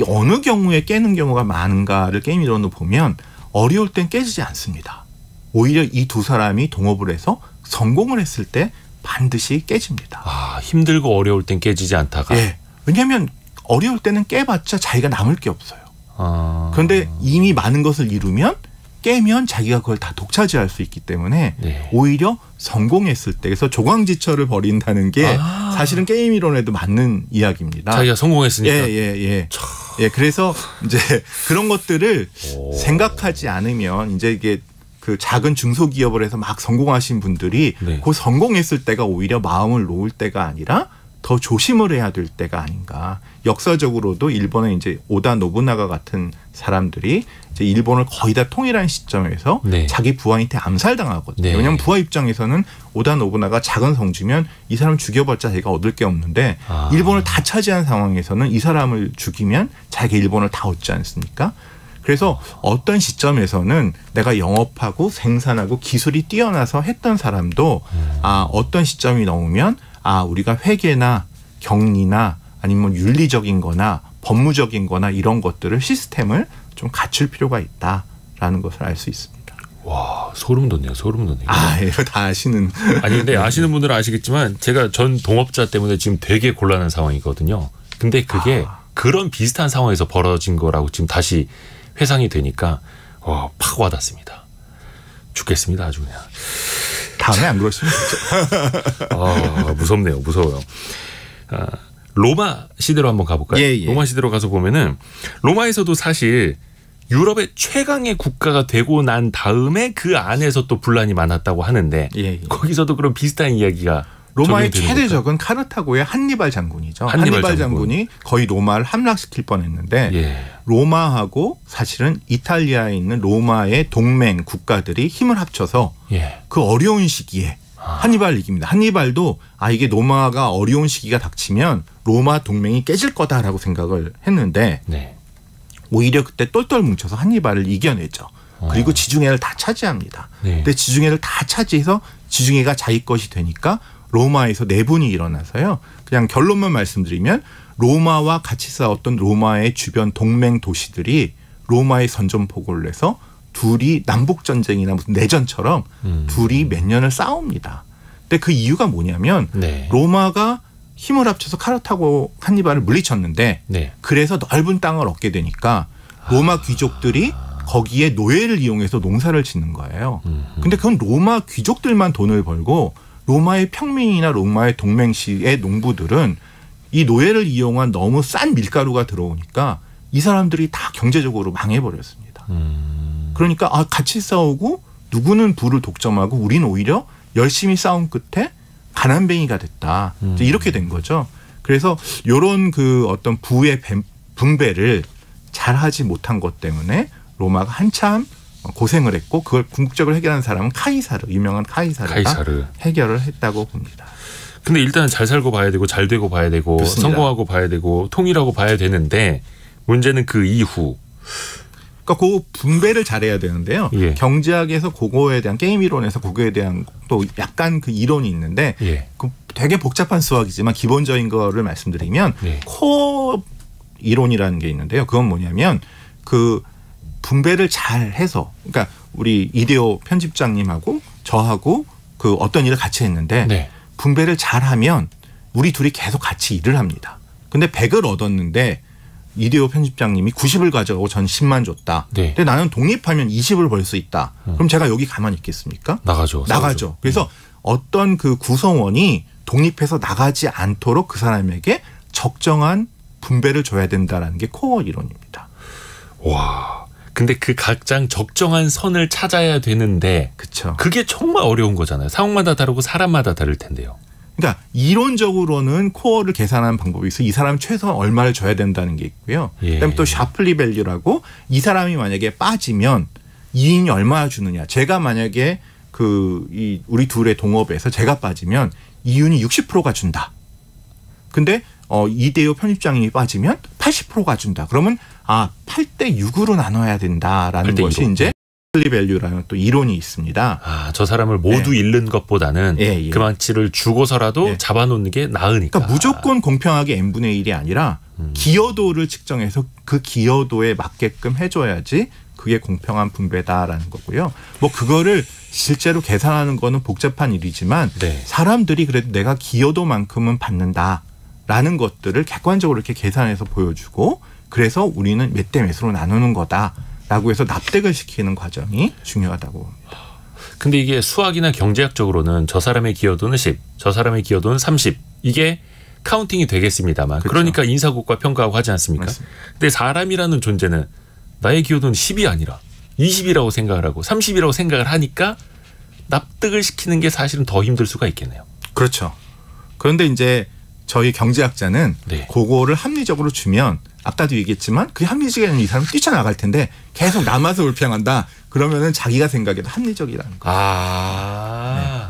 어느 경우에 깨는 경우가 많은가를 게임 이론으로 보면 어려울 땐 깨지지 않습니다. 오히려 이 두 사람이 동업을 해서 성공을 했을 때 반드시 깨집니다. 힘들고 어려울 땐 깨지지 않다가. 왜냐하면 어려울 때는 깨봤자 자기가 남을 게 없어요. 그런데 이미 많은 것을 이루면 깨면 자기가 그걸 다 독차지할 수 있기 때문에 오히려 성공했을 때 그래서 조광지처를 벌인다는 게 사실은 게임 이론에도 맞는 이야기입니다. 자기가 성공했으니까. 그래서 이제 그런 것들을 생각하지 않으면 이제 이게 그 작은 중소기업을 해서 막 성공하신 분들이 그 성공했을 때가 오히려 마음을 놓을 때가 아니라 더 조심을 해야 될 때가 아닌가. 역사적으로도 일본의 이제 오다 노부나가 같은 사람들이 이제 일본을 거의 다 통일한 시점에서 자기 부하한테 암살당하거든요. 왜냐하면 부하 입장에서는 오다 노부나가 작은 성주면 이 사람 죽여봤자 자기가 얻을 게 없는데 일본을 다 차지한 상황에서는 이 사람을 죽이면 자기가 일본을 다 얻지 않습니까? 그래서 어떤 시점에서는 내가 영업하고 생산하고 기술이 뛰어나서 했던 사람도 어떤 시점이 넘으면 우리가 회계나 경리나 아니면 윤리적인 거나 법무적인 거나 이런 것들을 시스템을 좀 갖출 필요가 있다라는 것을 알 수 있습니다. 와, 소름 돋네요. 소름 돋네요. 이거 다 아시는. 아니 근데 아시는 분들은 아시겠지만 제가 전 동업자 때문에 지금 되게 곤란한 상황이거든요. 근데 그게 그런 비슷한 상황에서 벌어진 거라고 지금 다시 회상이 되니까 팍 와닿습니다. 죽겠습니다. 아주 그냥. 다음에 안 그러시면 되죠. 무섭네요. 무서워요. 로마 시대로 한번 가볼까요? 로마 시대로 가서 보면은 로마에서도 사실 유럽의 최강의 국가가 되고 난 다음에 그 안에서 또 분란이 많았다고 하는데 거기서도 그런 비슷한 이야기가 로마의 최대적은 카르타고의 한니발 장군이죠. 한니발 장군이 거의 로마를 함락시킬 뻔했는데 로마하고 사실은 이탈리아에 있는 로마의 동맹 국가들이 힘을 합쳐서 그 어려운 시기에 한니발을 이깁니다. 한니발도 이게 로마가 어려운 시기가 닥치면 로마 동맹이 깨질 거다라고 생각을 했는데 오히려 그때 똘똘 뭉쳐서 한니발을 이겨내죠. 그리고 지중해를 다 차지합니다. 근데 지중해를 다 차지해서 지중해가 자기 것이 되니까 로마에서 내분이 일어나서요. 그냥 결론만 말씀드리면 로마와 같이 싸웠던 로마의 주변 동맹 도시들이 로마의 선전포고를 해서 둘이 남북전쟁이나 무슨 내전처럼 둘이 몇 년을 싸웁니다. 근데 그 이유가 뭐냐면 로마가 힘을 합쳐서 카르타고 한니발을 물리쳤는데 그래서 넓은 땅을 얻게 되니까 로마 귀족들이 거기에 노예를 이용해서 농사를 짓는 거예요. 근데 그건 로마 귀족들만 돈을 벌고 로마의 평민이나 로마의 동맹시의 농부들은 이 노예를 이용한 너무 싼 밀가루가 들어오니까 이 사람들이 다 경제적으로 망해버렸습니다. 그러니까 같이 싸우고 누구는 부를 독점하고 우리는 오히려 열심히 싸운 끝에 가난뱅이가 됐다. 이렇게 된 거죠. 그래서 이런 그 어떤 부의 분배를 잘하지 못한 것 때문에 로마가 한참 고생을 했고 그걸 궁극적으로 해결한 사람은 카이사르, 유명한 카이사르가 해결을 했다고 봅니다. 근데 일단은 잘 살고 봐야 되고 잘 되고 봐야 되고 그렇습니다. 성공하고 봐야 되고 통일하고 봐야 되는데 문제는 그 이후. 그러니까 그 분배를 잘해야 되는데요. 예. 경제학에서 그거에 대한 게임 이론에서 그거에 대한 또 약간 그 이론이 있는데 예. 그 되게 복잡한 수학이지만 기본적인 거를 말씀드리면 예. 코어 이론이라는 게 있는데요. 그건 뭐냐면 그 분배를 잘 해서 그러니까 우리 이대호 편집장님하고 저하고 그 어떤 일을 같이 했는데 네. 분배를 잘하면 우리 둘이 계속 같이 일을 합니다. 근데 100을 얻었는데 이대호 편집장님이 90을 가져가고 전 10만 줬다. 네. 근데 나는 독립하면 20을 벌 수 있다. 그럼 제가 여기 가만히 있겠습니까? 나가죠. 나가죠. 그래서 어떤 그 구성원이 독립해서 나가지 않도록 그 사람에게 적정한 분배를 줘야 된다라는 게 코어 이론입니다. 와. 근데 그 각장 적정한 선을 찾아야 되는데 그렇죠. 그게 정말 어려운 거잖아요. 상황마다 다르고 사람마다 다를 텐데요. 그러니까 이론적으로는 코어를 계산하는 방법이 있어요. 이 사람 최소한 얼마를 줘야 된다는 게 있고요. 예. 그다음에 또 샤플리 밸류라고 이 사람이 만약에 빠지면 이인이 얼마나 주느냐. 제가 만약에 우리 둘의 동업에서 제가 빠지면 이윤이 60%가 준다. 근데 이대호 편집장님이 빠지면 80%가 준다. 그러면 8대 6으로 나눠야 된다라는 8대 것이 6으로. 이제 샤플리 밸류라는 또 이론이 있습니다. 저 사람을 모두 잃는 것보다는 그 망치를 주고서라도 잡아놓는 게 나으니까. 그러니까 무조건 공평하게 n분의 1이 아니라 기여도를 측정해서 그 기여도에 맞게끔 해줘야지 그게 공평한 분배다라는 거고요. 뭐 그거를 실제로 계산하는 거는 복잡한 일이지만 네. 사람들이 그래도 내가 기여도만큼은 받는다라는 것들을 객관적으로 이렇게 계산해서 보여주고 그래서 우리는 몇 대 몇으로 나누는 거다라고 해서 납득을 시키는 과정이 중요하다고 봅니다. 근데 이게 수학이나 경제학적으로는 저 사람의 기여도는 10, 저 사람의 기여도는 30 이게 카운팅이 되겠습니다만 그렇죠. 그러니까 인사고과 평가하고 하지 않습니까? 맞습니다. 근데 사람이라는 존재는 나의 기여도는 10이 아니라 20이라고 생각을 하고 30이라고 생각을 하니까 납득을 시키는 게 사실은 더 힘들 수가 있겠네요. 그렇죠. 그런데 이제 저희 경제학자는 네. 그거를 합리적으로 주면 아까도 얘기했지만 그 합리적인 이 사람은 뛰쳐나갈 텐데 계속 남아서 불평한다. 그러면은 자기가 생각해도 합리적이라는 거예요. 네.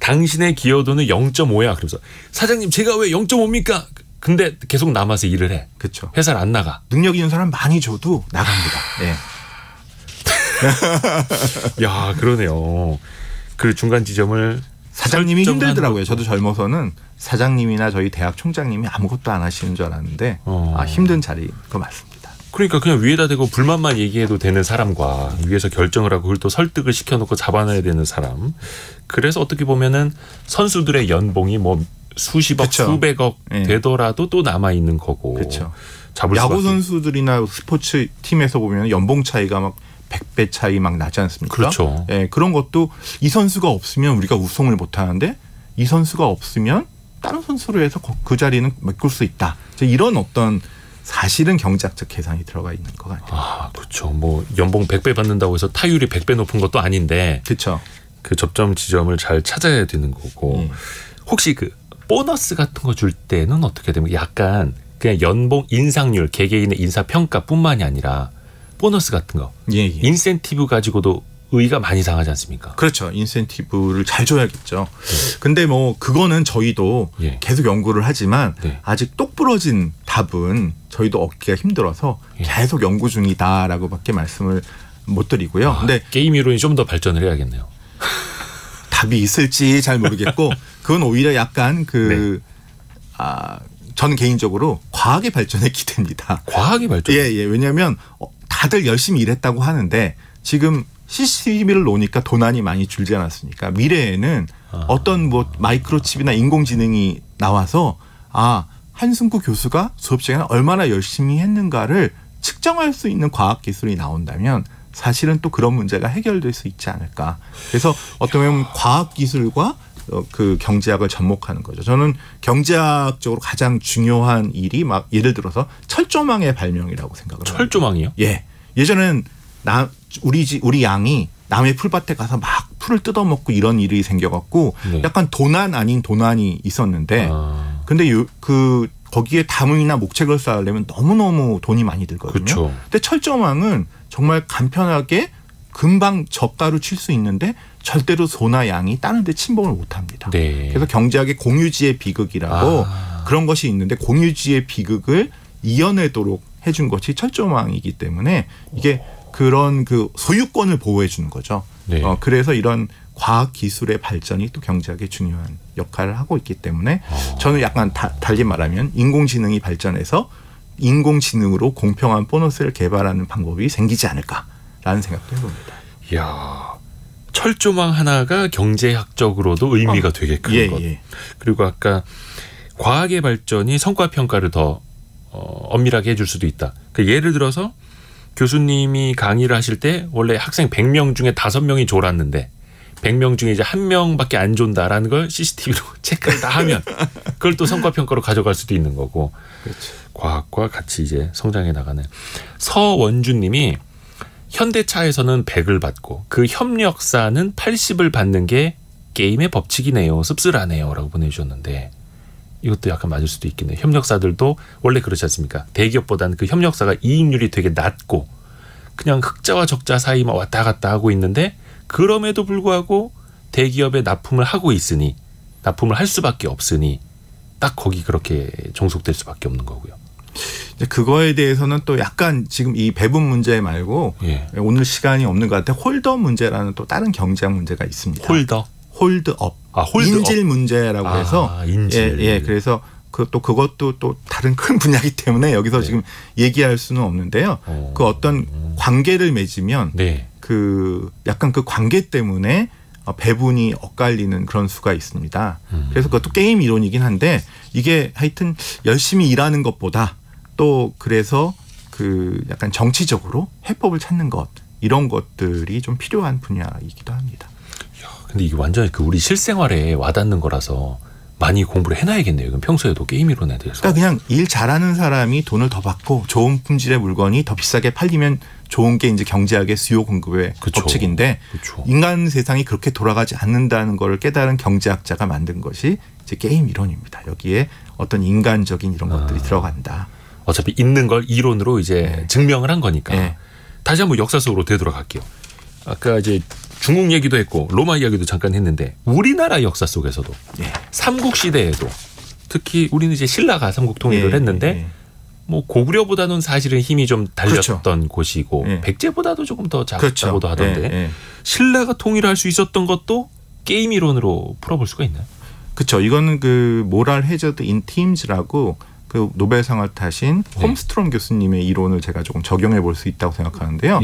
당신의 기여도는 0.5야. 그래서 사장님 제가 왜 0.5입니까? 근데 계속 남아서 일을 해. 그렇죠. 회사를 안 나가. 능력 있는 사람 많이 줘도 나갑니다. 예. 야, 그러네요. 그 중간 지점을 사장님이 힘들더라고요. 저도 젊어서는 사장님이나 저희 대학 총장님이 아무것도 안 하시는 줄 알았는데 힘든 자리인 거 맞습니다. 그러니까 그냥 위에다 대고 불만만 얘기해도 되는 사람과 위에서 결정을 하고 그걸 또 설득을 시켜놓고 잡아놔야 되는 사람. 그래서 어떻게 보면은 선수들의 연봉이 뭐 수십억, 그쵸. 수백억 네. 되더라도 또 남아 있는 거고. 그렇죠. 잡을 야구 수밖에. 선수들이나 스포츠 팀에서 보면 연봉 차이가 막 100배 차이 막 나지 않습니까? 그렇죠. 예, 그런 것도 이 선수가 없으면 우리가 우승을 못 하는데 이 선수가 없으면 다른 선수로 해서 그 자리는 메꿀 수 있다. 이런 어떤 사실은 경제학적 계산이 들어가 있는 것 같아요. 그렇죠. 뭐 연봉 100배 받는다고 해서 타율이 100배 높은 것도 아닌데 그렇죠. 그 접점 지점을 잘 찾아야 되는 거고. 혹시 그 보너스 같은 거 줄 때는 어떻게 되면 약간 그냥 연봉 인상률 개개인의 인사평가뿐만이 아니라 보너스 같은 거 인센티브 가지고도 의의가 많이 상하지 않습니까? 그렇죠. 인센티브를 잘 줘야겠죠. 근데 뭐 그거는 저희도 계속 연구를 하지만 아직 똑부러진 답은 저희도 얻기가 힘들어서 계속 연구 중이다라고밖에 말씀을 못 드리고요. 근데 게임 이론이 좀 더 발전을 해야겠네요. 답이 있을지 잘 모르겠고 그건 오히려 약간 저는 개인적으로 과학의 발전에 기대입니다. 과학의 발전? 예. 왜냐하면 다들 열심히 일했다고 하는데 지금 CCTV를 놓으니까 도난이 많이 줄지 않았습니까? 미래에는 어떤 뭐 마이크로칩이나 인공지능이 나와서 한승구 교수가 수업 시간에 얼마나 열심히 했는가를 측정할 수 있는 과학 기술이 나온다면 사실은 또 그런 문제가 해결될 수 있지 않을까. 그래서 어떻게 보면 과학 기술과 그 경제학을 접목하는 거죠. 저는 경제학적으로 가장 중요한 일이 막 예를 들어서 철조망의 발명이라고 생각을 합니다. 철조망이요? 예. 예전엔 우리 양이 남의 풀밭에 가서 막 풀을 뜯어먹고 이런 일이 생겨갖고 약간 도난 아닌 도난이 있었는데 근데 그 거기에 다문이나 목책을 쌓으려면 너무너무 돈이 많이 들거든요. 그렇죠. 근데 철조망은 정말 간편하게 금방 저가로 칠 수 있는데 절대로 소나 양이 다른 데 침범을 못합니다. 네. 그래서 경제학의 공유지의 비극이라고 그런 것이 있는데 공유지의 비극을 이겨내도록 해준 것이 철조망이기 때문에 이게 그런 그 소유권을 보호해 주는 거죠. 네. 그래서 이런 과학 기술의 발전이 또 경제학에 중요한 역할을 하고 있기 때문에 저는 약간 달리 말하면 인공지능이 발전해서 인공지능으로 공평한 보너스를 개발하는 방법이 생기지 않을까라는 생각도 해봅니다. 이야, 철조망 하나가 경제학적으로도 의미가 되게 큰 것. 그리고 아까 과학의 발전이 성과 평가를 더 엄밀하게 해줄 수도 있다. 그러니까 예를 들어서 교수님이 강의를 하실 때 원래 학생 100명 중에 5명이 졸았는데 100명 중에 이제 1명밖에 안 존다라는 걸 CCTV로 체크를 다 하면 그걸 또 성과평가로 가져갈 수도 있는 거고. 그렇죠. 과학과 같이 이제 성장해 나가는. 서원주님이 현대차에서는 100을 받고 그 협력사는 80을 받는 게 게임의 법칙이네요. 씁쓸하네요. 라고 보내주셨는데 이것도 약간 맞을 수도 있겠네요. 협력사들도 원래 그렇지 않습니까? 대기업보다는 그 협력사가 이익률이 되게 낮고 그냥 흑자와 적자 사이만 왔다 갔다 하고 있는데 그럼에도 불구하고 대기업에 납품을 하고 있으니 납품을 할 수밖에 없으니 딱 거기 그렇게 종속될 수밖에 없는 거고요. 그거에 대해서는 또 약간 지금 이 배분 문제 말고 오늘 시간이 없는 것 같아 홀더 문제라는 또 다른 경제학 문제가 있습니다. 홀드업. 인질 문제라고 해서 인질. 그래서 그것도 또 다른 큰 분야이기 때문에 여기서 지금 얘기할 수는 없는데요. 그 어떤 관계를 맺으면 그 약간 그 관계 때문에 배분이 엇갈리는 그런 수가 있습니다. 그래서 그것도 게임 이론이긴 한데 이게 하여튼 열심히 일하는 것보다 또 그래서 그 약간 정치적으로 해법을 찾는 것 이런 것들이 좀 필요한 분야이기도 합니다. 근데 이게 완전히 그 우리 실생활에 와닿는 거라서 많이 공부를 해놔야겠네요. 그럼 평소에도 게임 이론에 대해서. 그러니까 그냥 일 잘하는 사람이 돈을 더 받고 좋은 품질의 물건이 더 비싸게 팔리면 좋은 게 이제 경제학의 수요 공급의 법칙인데 인간 세상이 그렇게 돌아가지 않는다는 걸 깨달은 경제학자가 만든 것이 이제 게임 이론입니다. 여기에 어떤 인간적인 이런 것들이 들어간다. 어차피 있는 걸 이론으로 이제 증명을 한 거니까. 다시 한번 역사 속으로 되돌아갈게요. 아까 이제 중국 얘기도 했고 로마 이야기도 잠깐 했는데 우리나라 역사 속에서도 삼국 시대에도 특히 우리는 이제 신라가 삼국 통일을 했는데 뭐 고구려보다는 사실은 힘이 좀 달렸던 곳이고 백제보다도 조금 더 작다고도 하던데 신라가 통일할 수 있었던 것도 게임 이론으로 풀어볼 수가 있나요? 그렇죠. 이거는 그 모랄 해저드 인 팀즈라고 그 노벨상을 타신 홈스트롬 교수님의 이론을 제가 조금 적용해 볼 수 있다고 생각하는데요.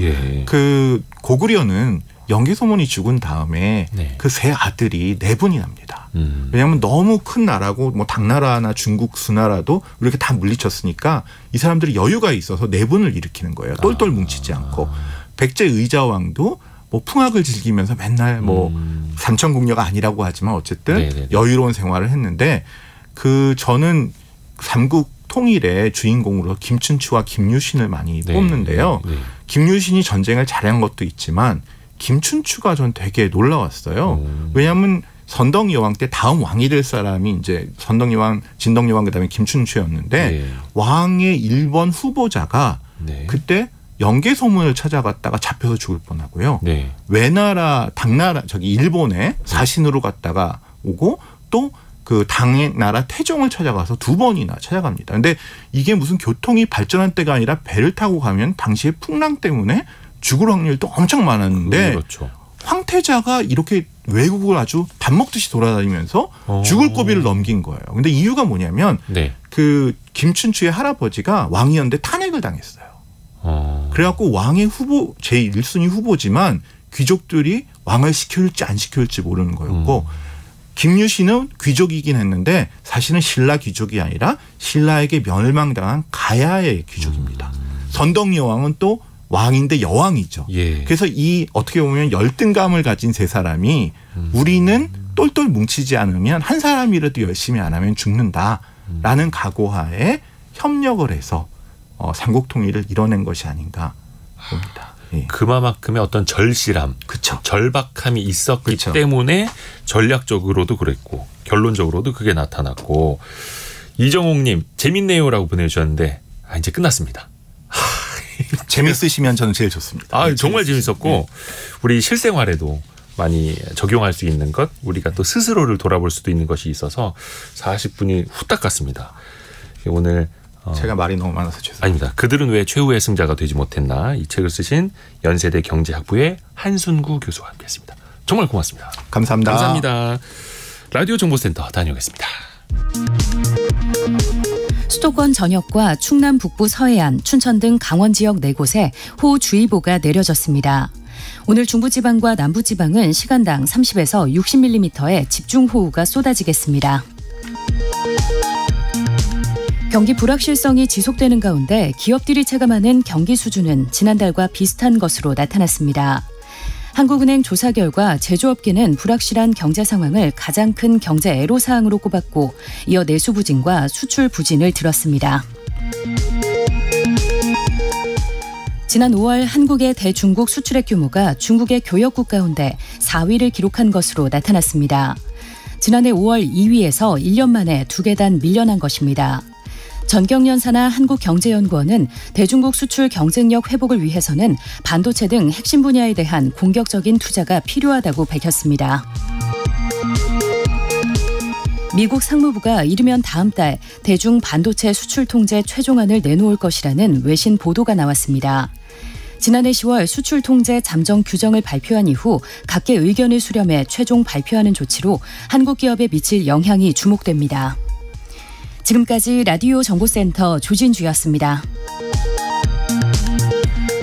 그 고구려는 영계소문이 죽은 다음에 그 세 아들이 4분이 납니다. 왜냐하면 너무 큰 나라고 뭐 당나라나 중국 수나라도 이렇게 다 물리쳤으니까 이 사람들이 여유가 있어서 4분을 일으키는 거예요. 똘똘 뭉치지 않고. 백제 의자왕도 뭐 풍악을 즐기면서 맨날 뭐 삼천궁녀가 아니라고 하지만 어쨌든 여유로운 생활을 했는데 그 저는 삼국 통일의 주인공으로 김춘추와 김유신을 많이 뽑는데요. 김유신이 전쟁을 잘한 것도 있지만 김춘추가 전 되게 놀라웠어요. 왜냐하면 선덕 여왕 때 다음 왕이 될 사람이 이제 선덕 여왕, 진덕 여왕 그다음에 김춘추였는데 왕의 1번 후보자가 그때 영계소문을 찾아갔다가 잡혀서 죽을 뻔하고요. 외나라, 당나라 저기 일본에 사신으로 갔다가 오고 또 그 당나라 태종을 찾아가서 2번이나 찾아갑니다. 근데 이게 무슨 교통이 발전한 때가 아니라 배를 타고 가면 당시에 풍랑 때문에 죽을 확률도 엄청 많았는데 황태자가 이렇게 외국을 아주 밥 먹듯이 돌아다니면서 죽을 고비를 넘긴 거예요. 근데 이유가 뭐냐면 그 김춘추의 할아버지가 왕이었는데 탄핵을 당했어요. 그래갖고 왕의 후보 제1순위 후보지만 귀족들이 왕을 시킬지 안 시킬지 모르는 거였고 김유신은 귀족이긴 했는데 사실은 신라 귀족이 아니라 신라에게 멸망당한 가야의 귀족입니다. 선덕 여왕은 또 왕인데 여왕이죠. 그래서 이 어떻게 보면 열등감을 가진 세 사람이 우리는 똘똘 뭉치지 않으면 한 사람이라도 열심히 안 하면 죽는다라는 각오하에 협력을 해서 삼국 통일을 이뤄낸 것이 아닌가 봅니다. 그만큼의 어떤 절실함, 절박함이 있었기 때문에 전략적으로도 그랬고 결론적으로도 그게 나타났고 이정옥님 재밌네요라고 보내주셨는데 이제 끝났습니다. 재밌으시면 저는 제일 좋습니다. 정말 재밌었고 우리 실생활에도 많이 적용할 수 있는 것, 우리가 또 스스로를 돌아볼 수도 있는 것이 있어서 40분이 후딱 갔습니다. 오늘 제가 말이 너무 많아서 죄송합니다. 아닙니다. 그들은 왜 최후의 승자가 되지 못했나, 이 책을 쓰신 연세대 경제학부의 한순구 교수와 함께했습니다. 정말 고맙습니다. 감사합니다. 감사합니다. 라디오 정보센터 다녀오겠습니다. 수도권 전역과 충남 북부 서해안, 춘천 등 강원 지역 4곳에 호우주의보가 내려졌습니다. 오늘 중부지방과 남부지방은 시간당 30에서 60mm의 집중호우가 쏟아지겠습니다. 경기 불확실성이 지속되는 가운데 기업들이 체감하는 경기 수준은 지난달과 비슷한 것으로 나타났습니다. 한국은행 조사 결과 제조업계는 불확실한 경제 상황을 가장 큰 경제 애로사항으로 꼽았고, 이어 내수 부진과 수출 부진을 들었습니다. 지난 5월 한국의 대중국 수출액 규모가 중국의 교역국 가운데 4위를 기록한 것으로 나타났습니다. 지난해 5월 2위에서 1년 만에 2계단 밀려난 것입니다. 전경련사나 한국경제연구원은 대중국 수출 경쟁력 회복을 위해서는 반도체 등 핵심 분야에 대한 공격적인 투자가 필요하다고 밝혔습니다. 미국 상무부가 이르면 다음 달 대중 반도체 수출 통제 최종안을 내놓을 것이라는 외신 보도가 나왔습니다. 지난해 10월 수출 통제 잠정 규정을 발표한 이후 각계 의견을 수렴해 최종 발표하는 조치로 한국 기업에 미칠 영향이 주목됩니다. 지금까지 라디오 정보센터 조진주였습니다.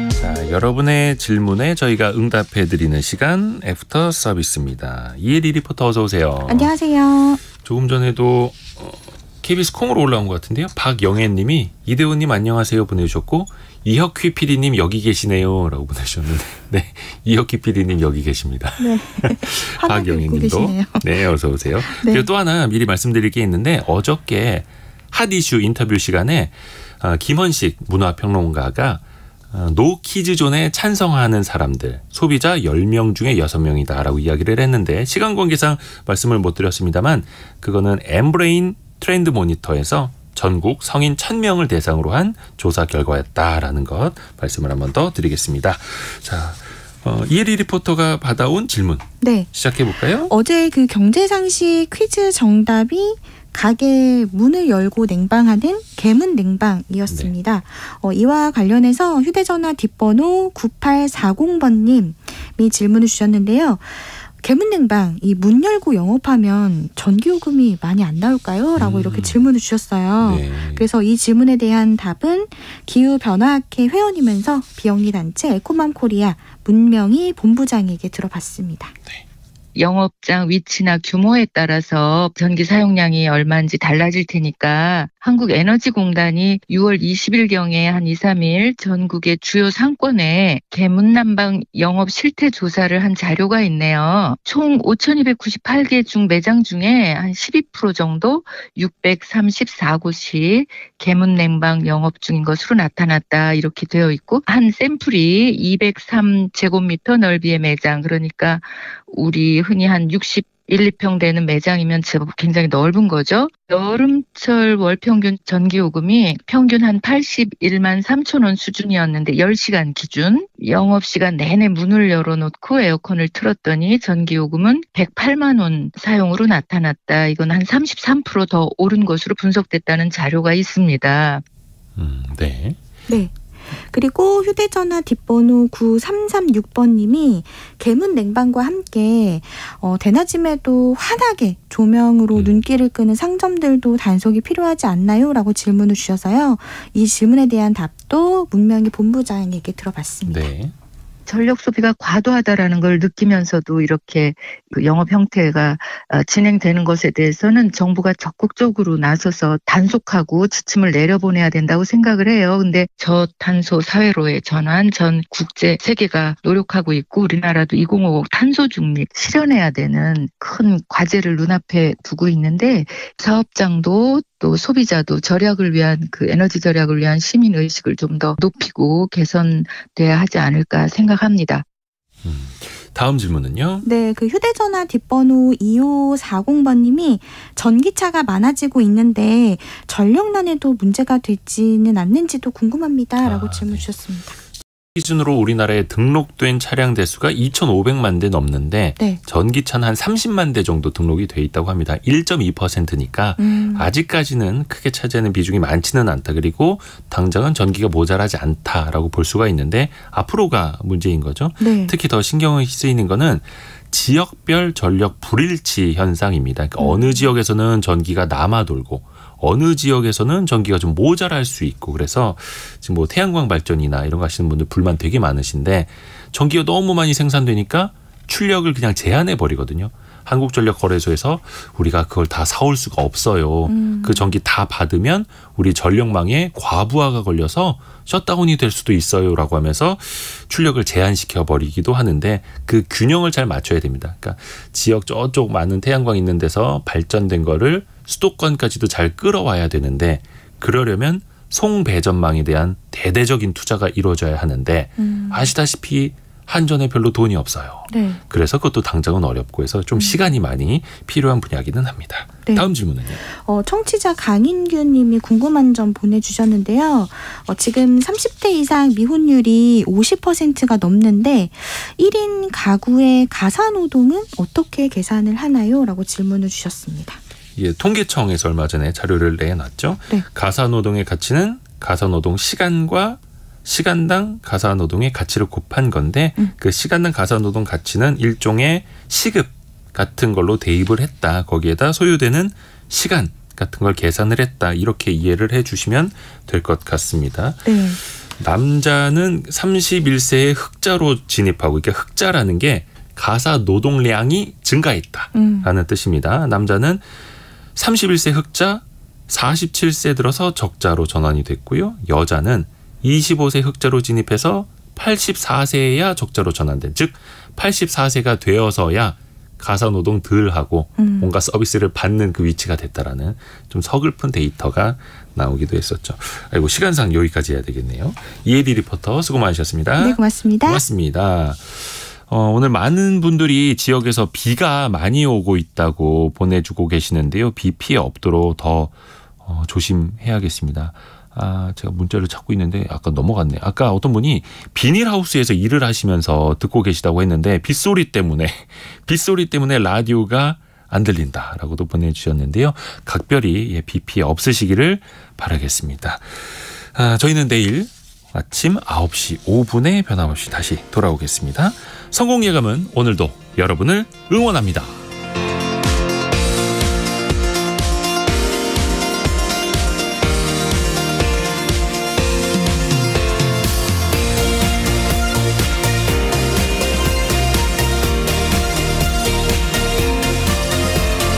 자, 여러분의 질문에 저희가 응답해드리는 시간 애프터 서비스입니다. 이혜리 리포터 어서 오세요. 안녕하세요. 조금 전에도 KBS 콩으로 올라온 것 같은데요. 박영애님이 이대호님 안녕하세요 보내주셨고, 이혁휘 PD님 여기 계시네요 라고 보내주셨는데, 네, 이혁휘 PD님 여기 계십니다. 네. 박영애님도 네, 어서 오세요. 네. 그리고 또 하나 미리 말씀드릴 게 있는데, 어저께 핫 이슈 인터뷰 시간에 김원식 문화평론가가 노키즈존에 찬성하는 사람들, 소비자 10명 중에 6명이다 라고 이야기를 했는데, 시간 관계상 말씀을 못 드렸습니다만 그거는 엠브레인 트렌드 모니터에서 전국 성인 1000명을 대상으로 한 조사 결과였다라는 것 말씀을 한 번 더 드리겠습니다. 자, 이혜리 리포터가 받아온 질문 시작해 볼까요? 어제 그 경제상식 퀴즈 정답이 가게 문을 열고 냉방하는 개문 냉방이었습니다. 이와 관련해서 휴대전화 뒷번호 9840번님이 질문을 주셨는데요. 개문냉방, 이 문 열고 영업하면 전기요금이 많이 안 나올까요? 라고 이렇게 질문을 주셨어요. 네. 그래서 이 질문에 대한 답은 기후변화학회 회원이면서 비영리 단체 에코맘 코리아 문명희 본부장에게 들어봤습니다. 네. 영업장 위치나 규모에 따라서 전기 사용량이 얼마인지 달라질 테니까 한국에너지공단이 6월 20일경에 한 2, 3일 전국의 주요 상권에 개문난방 영업 실태 조사를 한 자료가 있네요. 총 5,298개 중 매장 중에 한 12% 정도 634곳이 개문냉방 영업 중인 것으로 나타났다, 이렇게 되어 있고, 한 샘플이 203제곱미터 넓이의 매장, 그러니까 우리 흔히 한 61, 2평 되는 매장이면 제법 굉장히 넓은 거죠. 여름철 월평균 전기요금이 평균 한 81만 3천 원 수준이었는데 10시간 기준 영업시간 내내 문을 열어놓고 에어컨을 틀었더니 전기요금은 108만 원 사용으로 나타났다. 이건 한 33% 더 오른 것으로 분석됐다는 자료가 있습니다. 네. 네. 그리고 휴대전화 뒷번호 9336번님이 개문 냉방과 함께 대낮임에도 환하게 조명으로 눈길을 끄는 상점들도 단속이 필요하지 않나요? 라고 질문을 주셔서요. 이 질문에 대한 답도 문명희 본부장에게 들어봤습니다. 네. 전력 소비가 과도하다라는 걸 느끼면서도 이렇게 그 영업 형태가 진행되는 것에 대해서는 정부가 적극적으로 나서서 단속하고 지침을 내려보내야 된다고 생각을 해요. 근데 저탄소 사회로의 전환, 전 국제 세계가 노력하고 있고, 우리나라도 2050 탄소 중립 실현해야 되는 큰 과제를 눈앞에 두고 있는데, 사업장도 또 소비자도 절약을 위한, 그 에너지 절약을 위한 시민 의식을 좀 더 높이고 개선돼야 하지 않을까 생각합니다. 다음 질문은요. 네, 그 휴대전화 뒷번호 2540번님이 전기차가 많아지고 있는데 전력난에도 문제가 되지는 않는지도 궁금합니다라고 질문 주셨습니다. 기준으로 우리나라에 등록된 차량 대수가 2,500만 대 넘는데 네. 전기차는 한 30만 대 정도 등록이 돼 있다고 합니다. 1.2%니까 아직까지는 크게 차지하는 비중이 많지는 않다. 그리고 당장은 전기가 모자라지 않다라고 볼 수가 있는데 앞으로가 문제인 거죠. 네. 특히 더 신경이 쓰이는 거는 지역별 전력 불일치 현상입니다. 그러니까 어느 지역에서는 전기가 남아 돌고 어느 지역에서는 전기가 좀 모자랄 수 있고 그래서 지금 뭐 태양광 발전이나 이런 거 하시는 분들 불만 되게 많으신데 전기가 너무 많이 생산되니까 출력을 그냥 제한해 버리거든요. 한국전력거래소에서 우리가 그걸 다 사올 수가 없어요. 그 전기 다 받으면 우리 전력망에 과부하가 걸려서 셧다운이 될 수도 있어요라고 하면서 출력을 제한시켜 버리기도 하는데 그 균형을 잘 맞춰야 됩니다. 그러니까 지역 저쪽 많은 태양광 있는 데서 발전된 거를 수도권까지도 잘 끌어와야 되는데 그러려면 송배전망에 대한 대대적인 투자가 이루어져야 하는데 아시다시피 한전에 별로 돈이 없어요. 네. 그래서 그것도 당장은 어렵고 해서 좀 시간이 많이 필요한 분야이기는 합니다. 네. 다음 질문은요. 청취자 강인규 님이 궁금한 점 보내주셨는데요. 지금 30대 이상 미혼율이 50%가 넘는데 1인 가구의 가사노동은 어떻게 계산을 하나요? 라고 질문을 주셨습니다. 예, 통계청에서 얼마 전에 자료를 내놨죠. 네. 가사노동의 가치는 가사노동 시간과 시간당 가사노동의 가치를 곱한 건데 그 시간당 가사노동 가치는 일종의 시급 같은 걸로 대입을 했다. 거기에다 소요되는 시간 같은 걸 계산을 했다. 이렇게 이해를 해 주시면 될 것 같습니다. 네. 남자는 31세에 흑자로 진입하고 이게 흑자라는 게 가사노동량이 증가했다라는 뜻입니다. 남자는 31세 흑자 47세 들어서 적자로 전환이 됐고요. 여자는 25세 흑자로 진입해서 84세에야 적자로 전환된, 즉 84세가 되어서야 가사노동 덜 하고 뭔가 서비스를 받는 그 위치가 됐다라는 좀 서글픈 데이터가 나오기도 했었죠. 아이고 시간상 여기까지 해야 되겠네요. 이혜리 리포터 수고 많으셨습니다. 네, 고맙습니다. 고맙습니다. 오늘 많은 분들이 지역에서 비가 많이 오고 있다고 보내주고 계시는데요. 비 피해 없도록 더 조심해야겠습니다. 제가 문자를 찾고 있는데 아까 넘어갔네. 아까 어떤 분이 비닐하우스에서 일을 하시면서 듣고 계시다고 했는데 빗소리 때문에 라디오가 안 들린다라고도 보내주셨는데요. 각별히 비 피해 없으시기를 바라겠습니다. 저희는 내일 아침 9시 5분에 변함없이 다시 돌아오겠습니다. 성공예감은 오늘도 여러분을 응원합니다.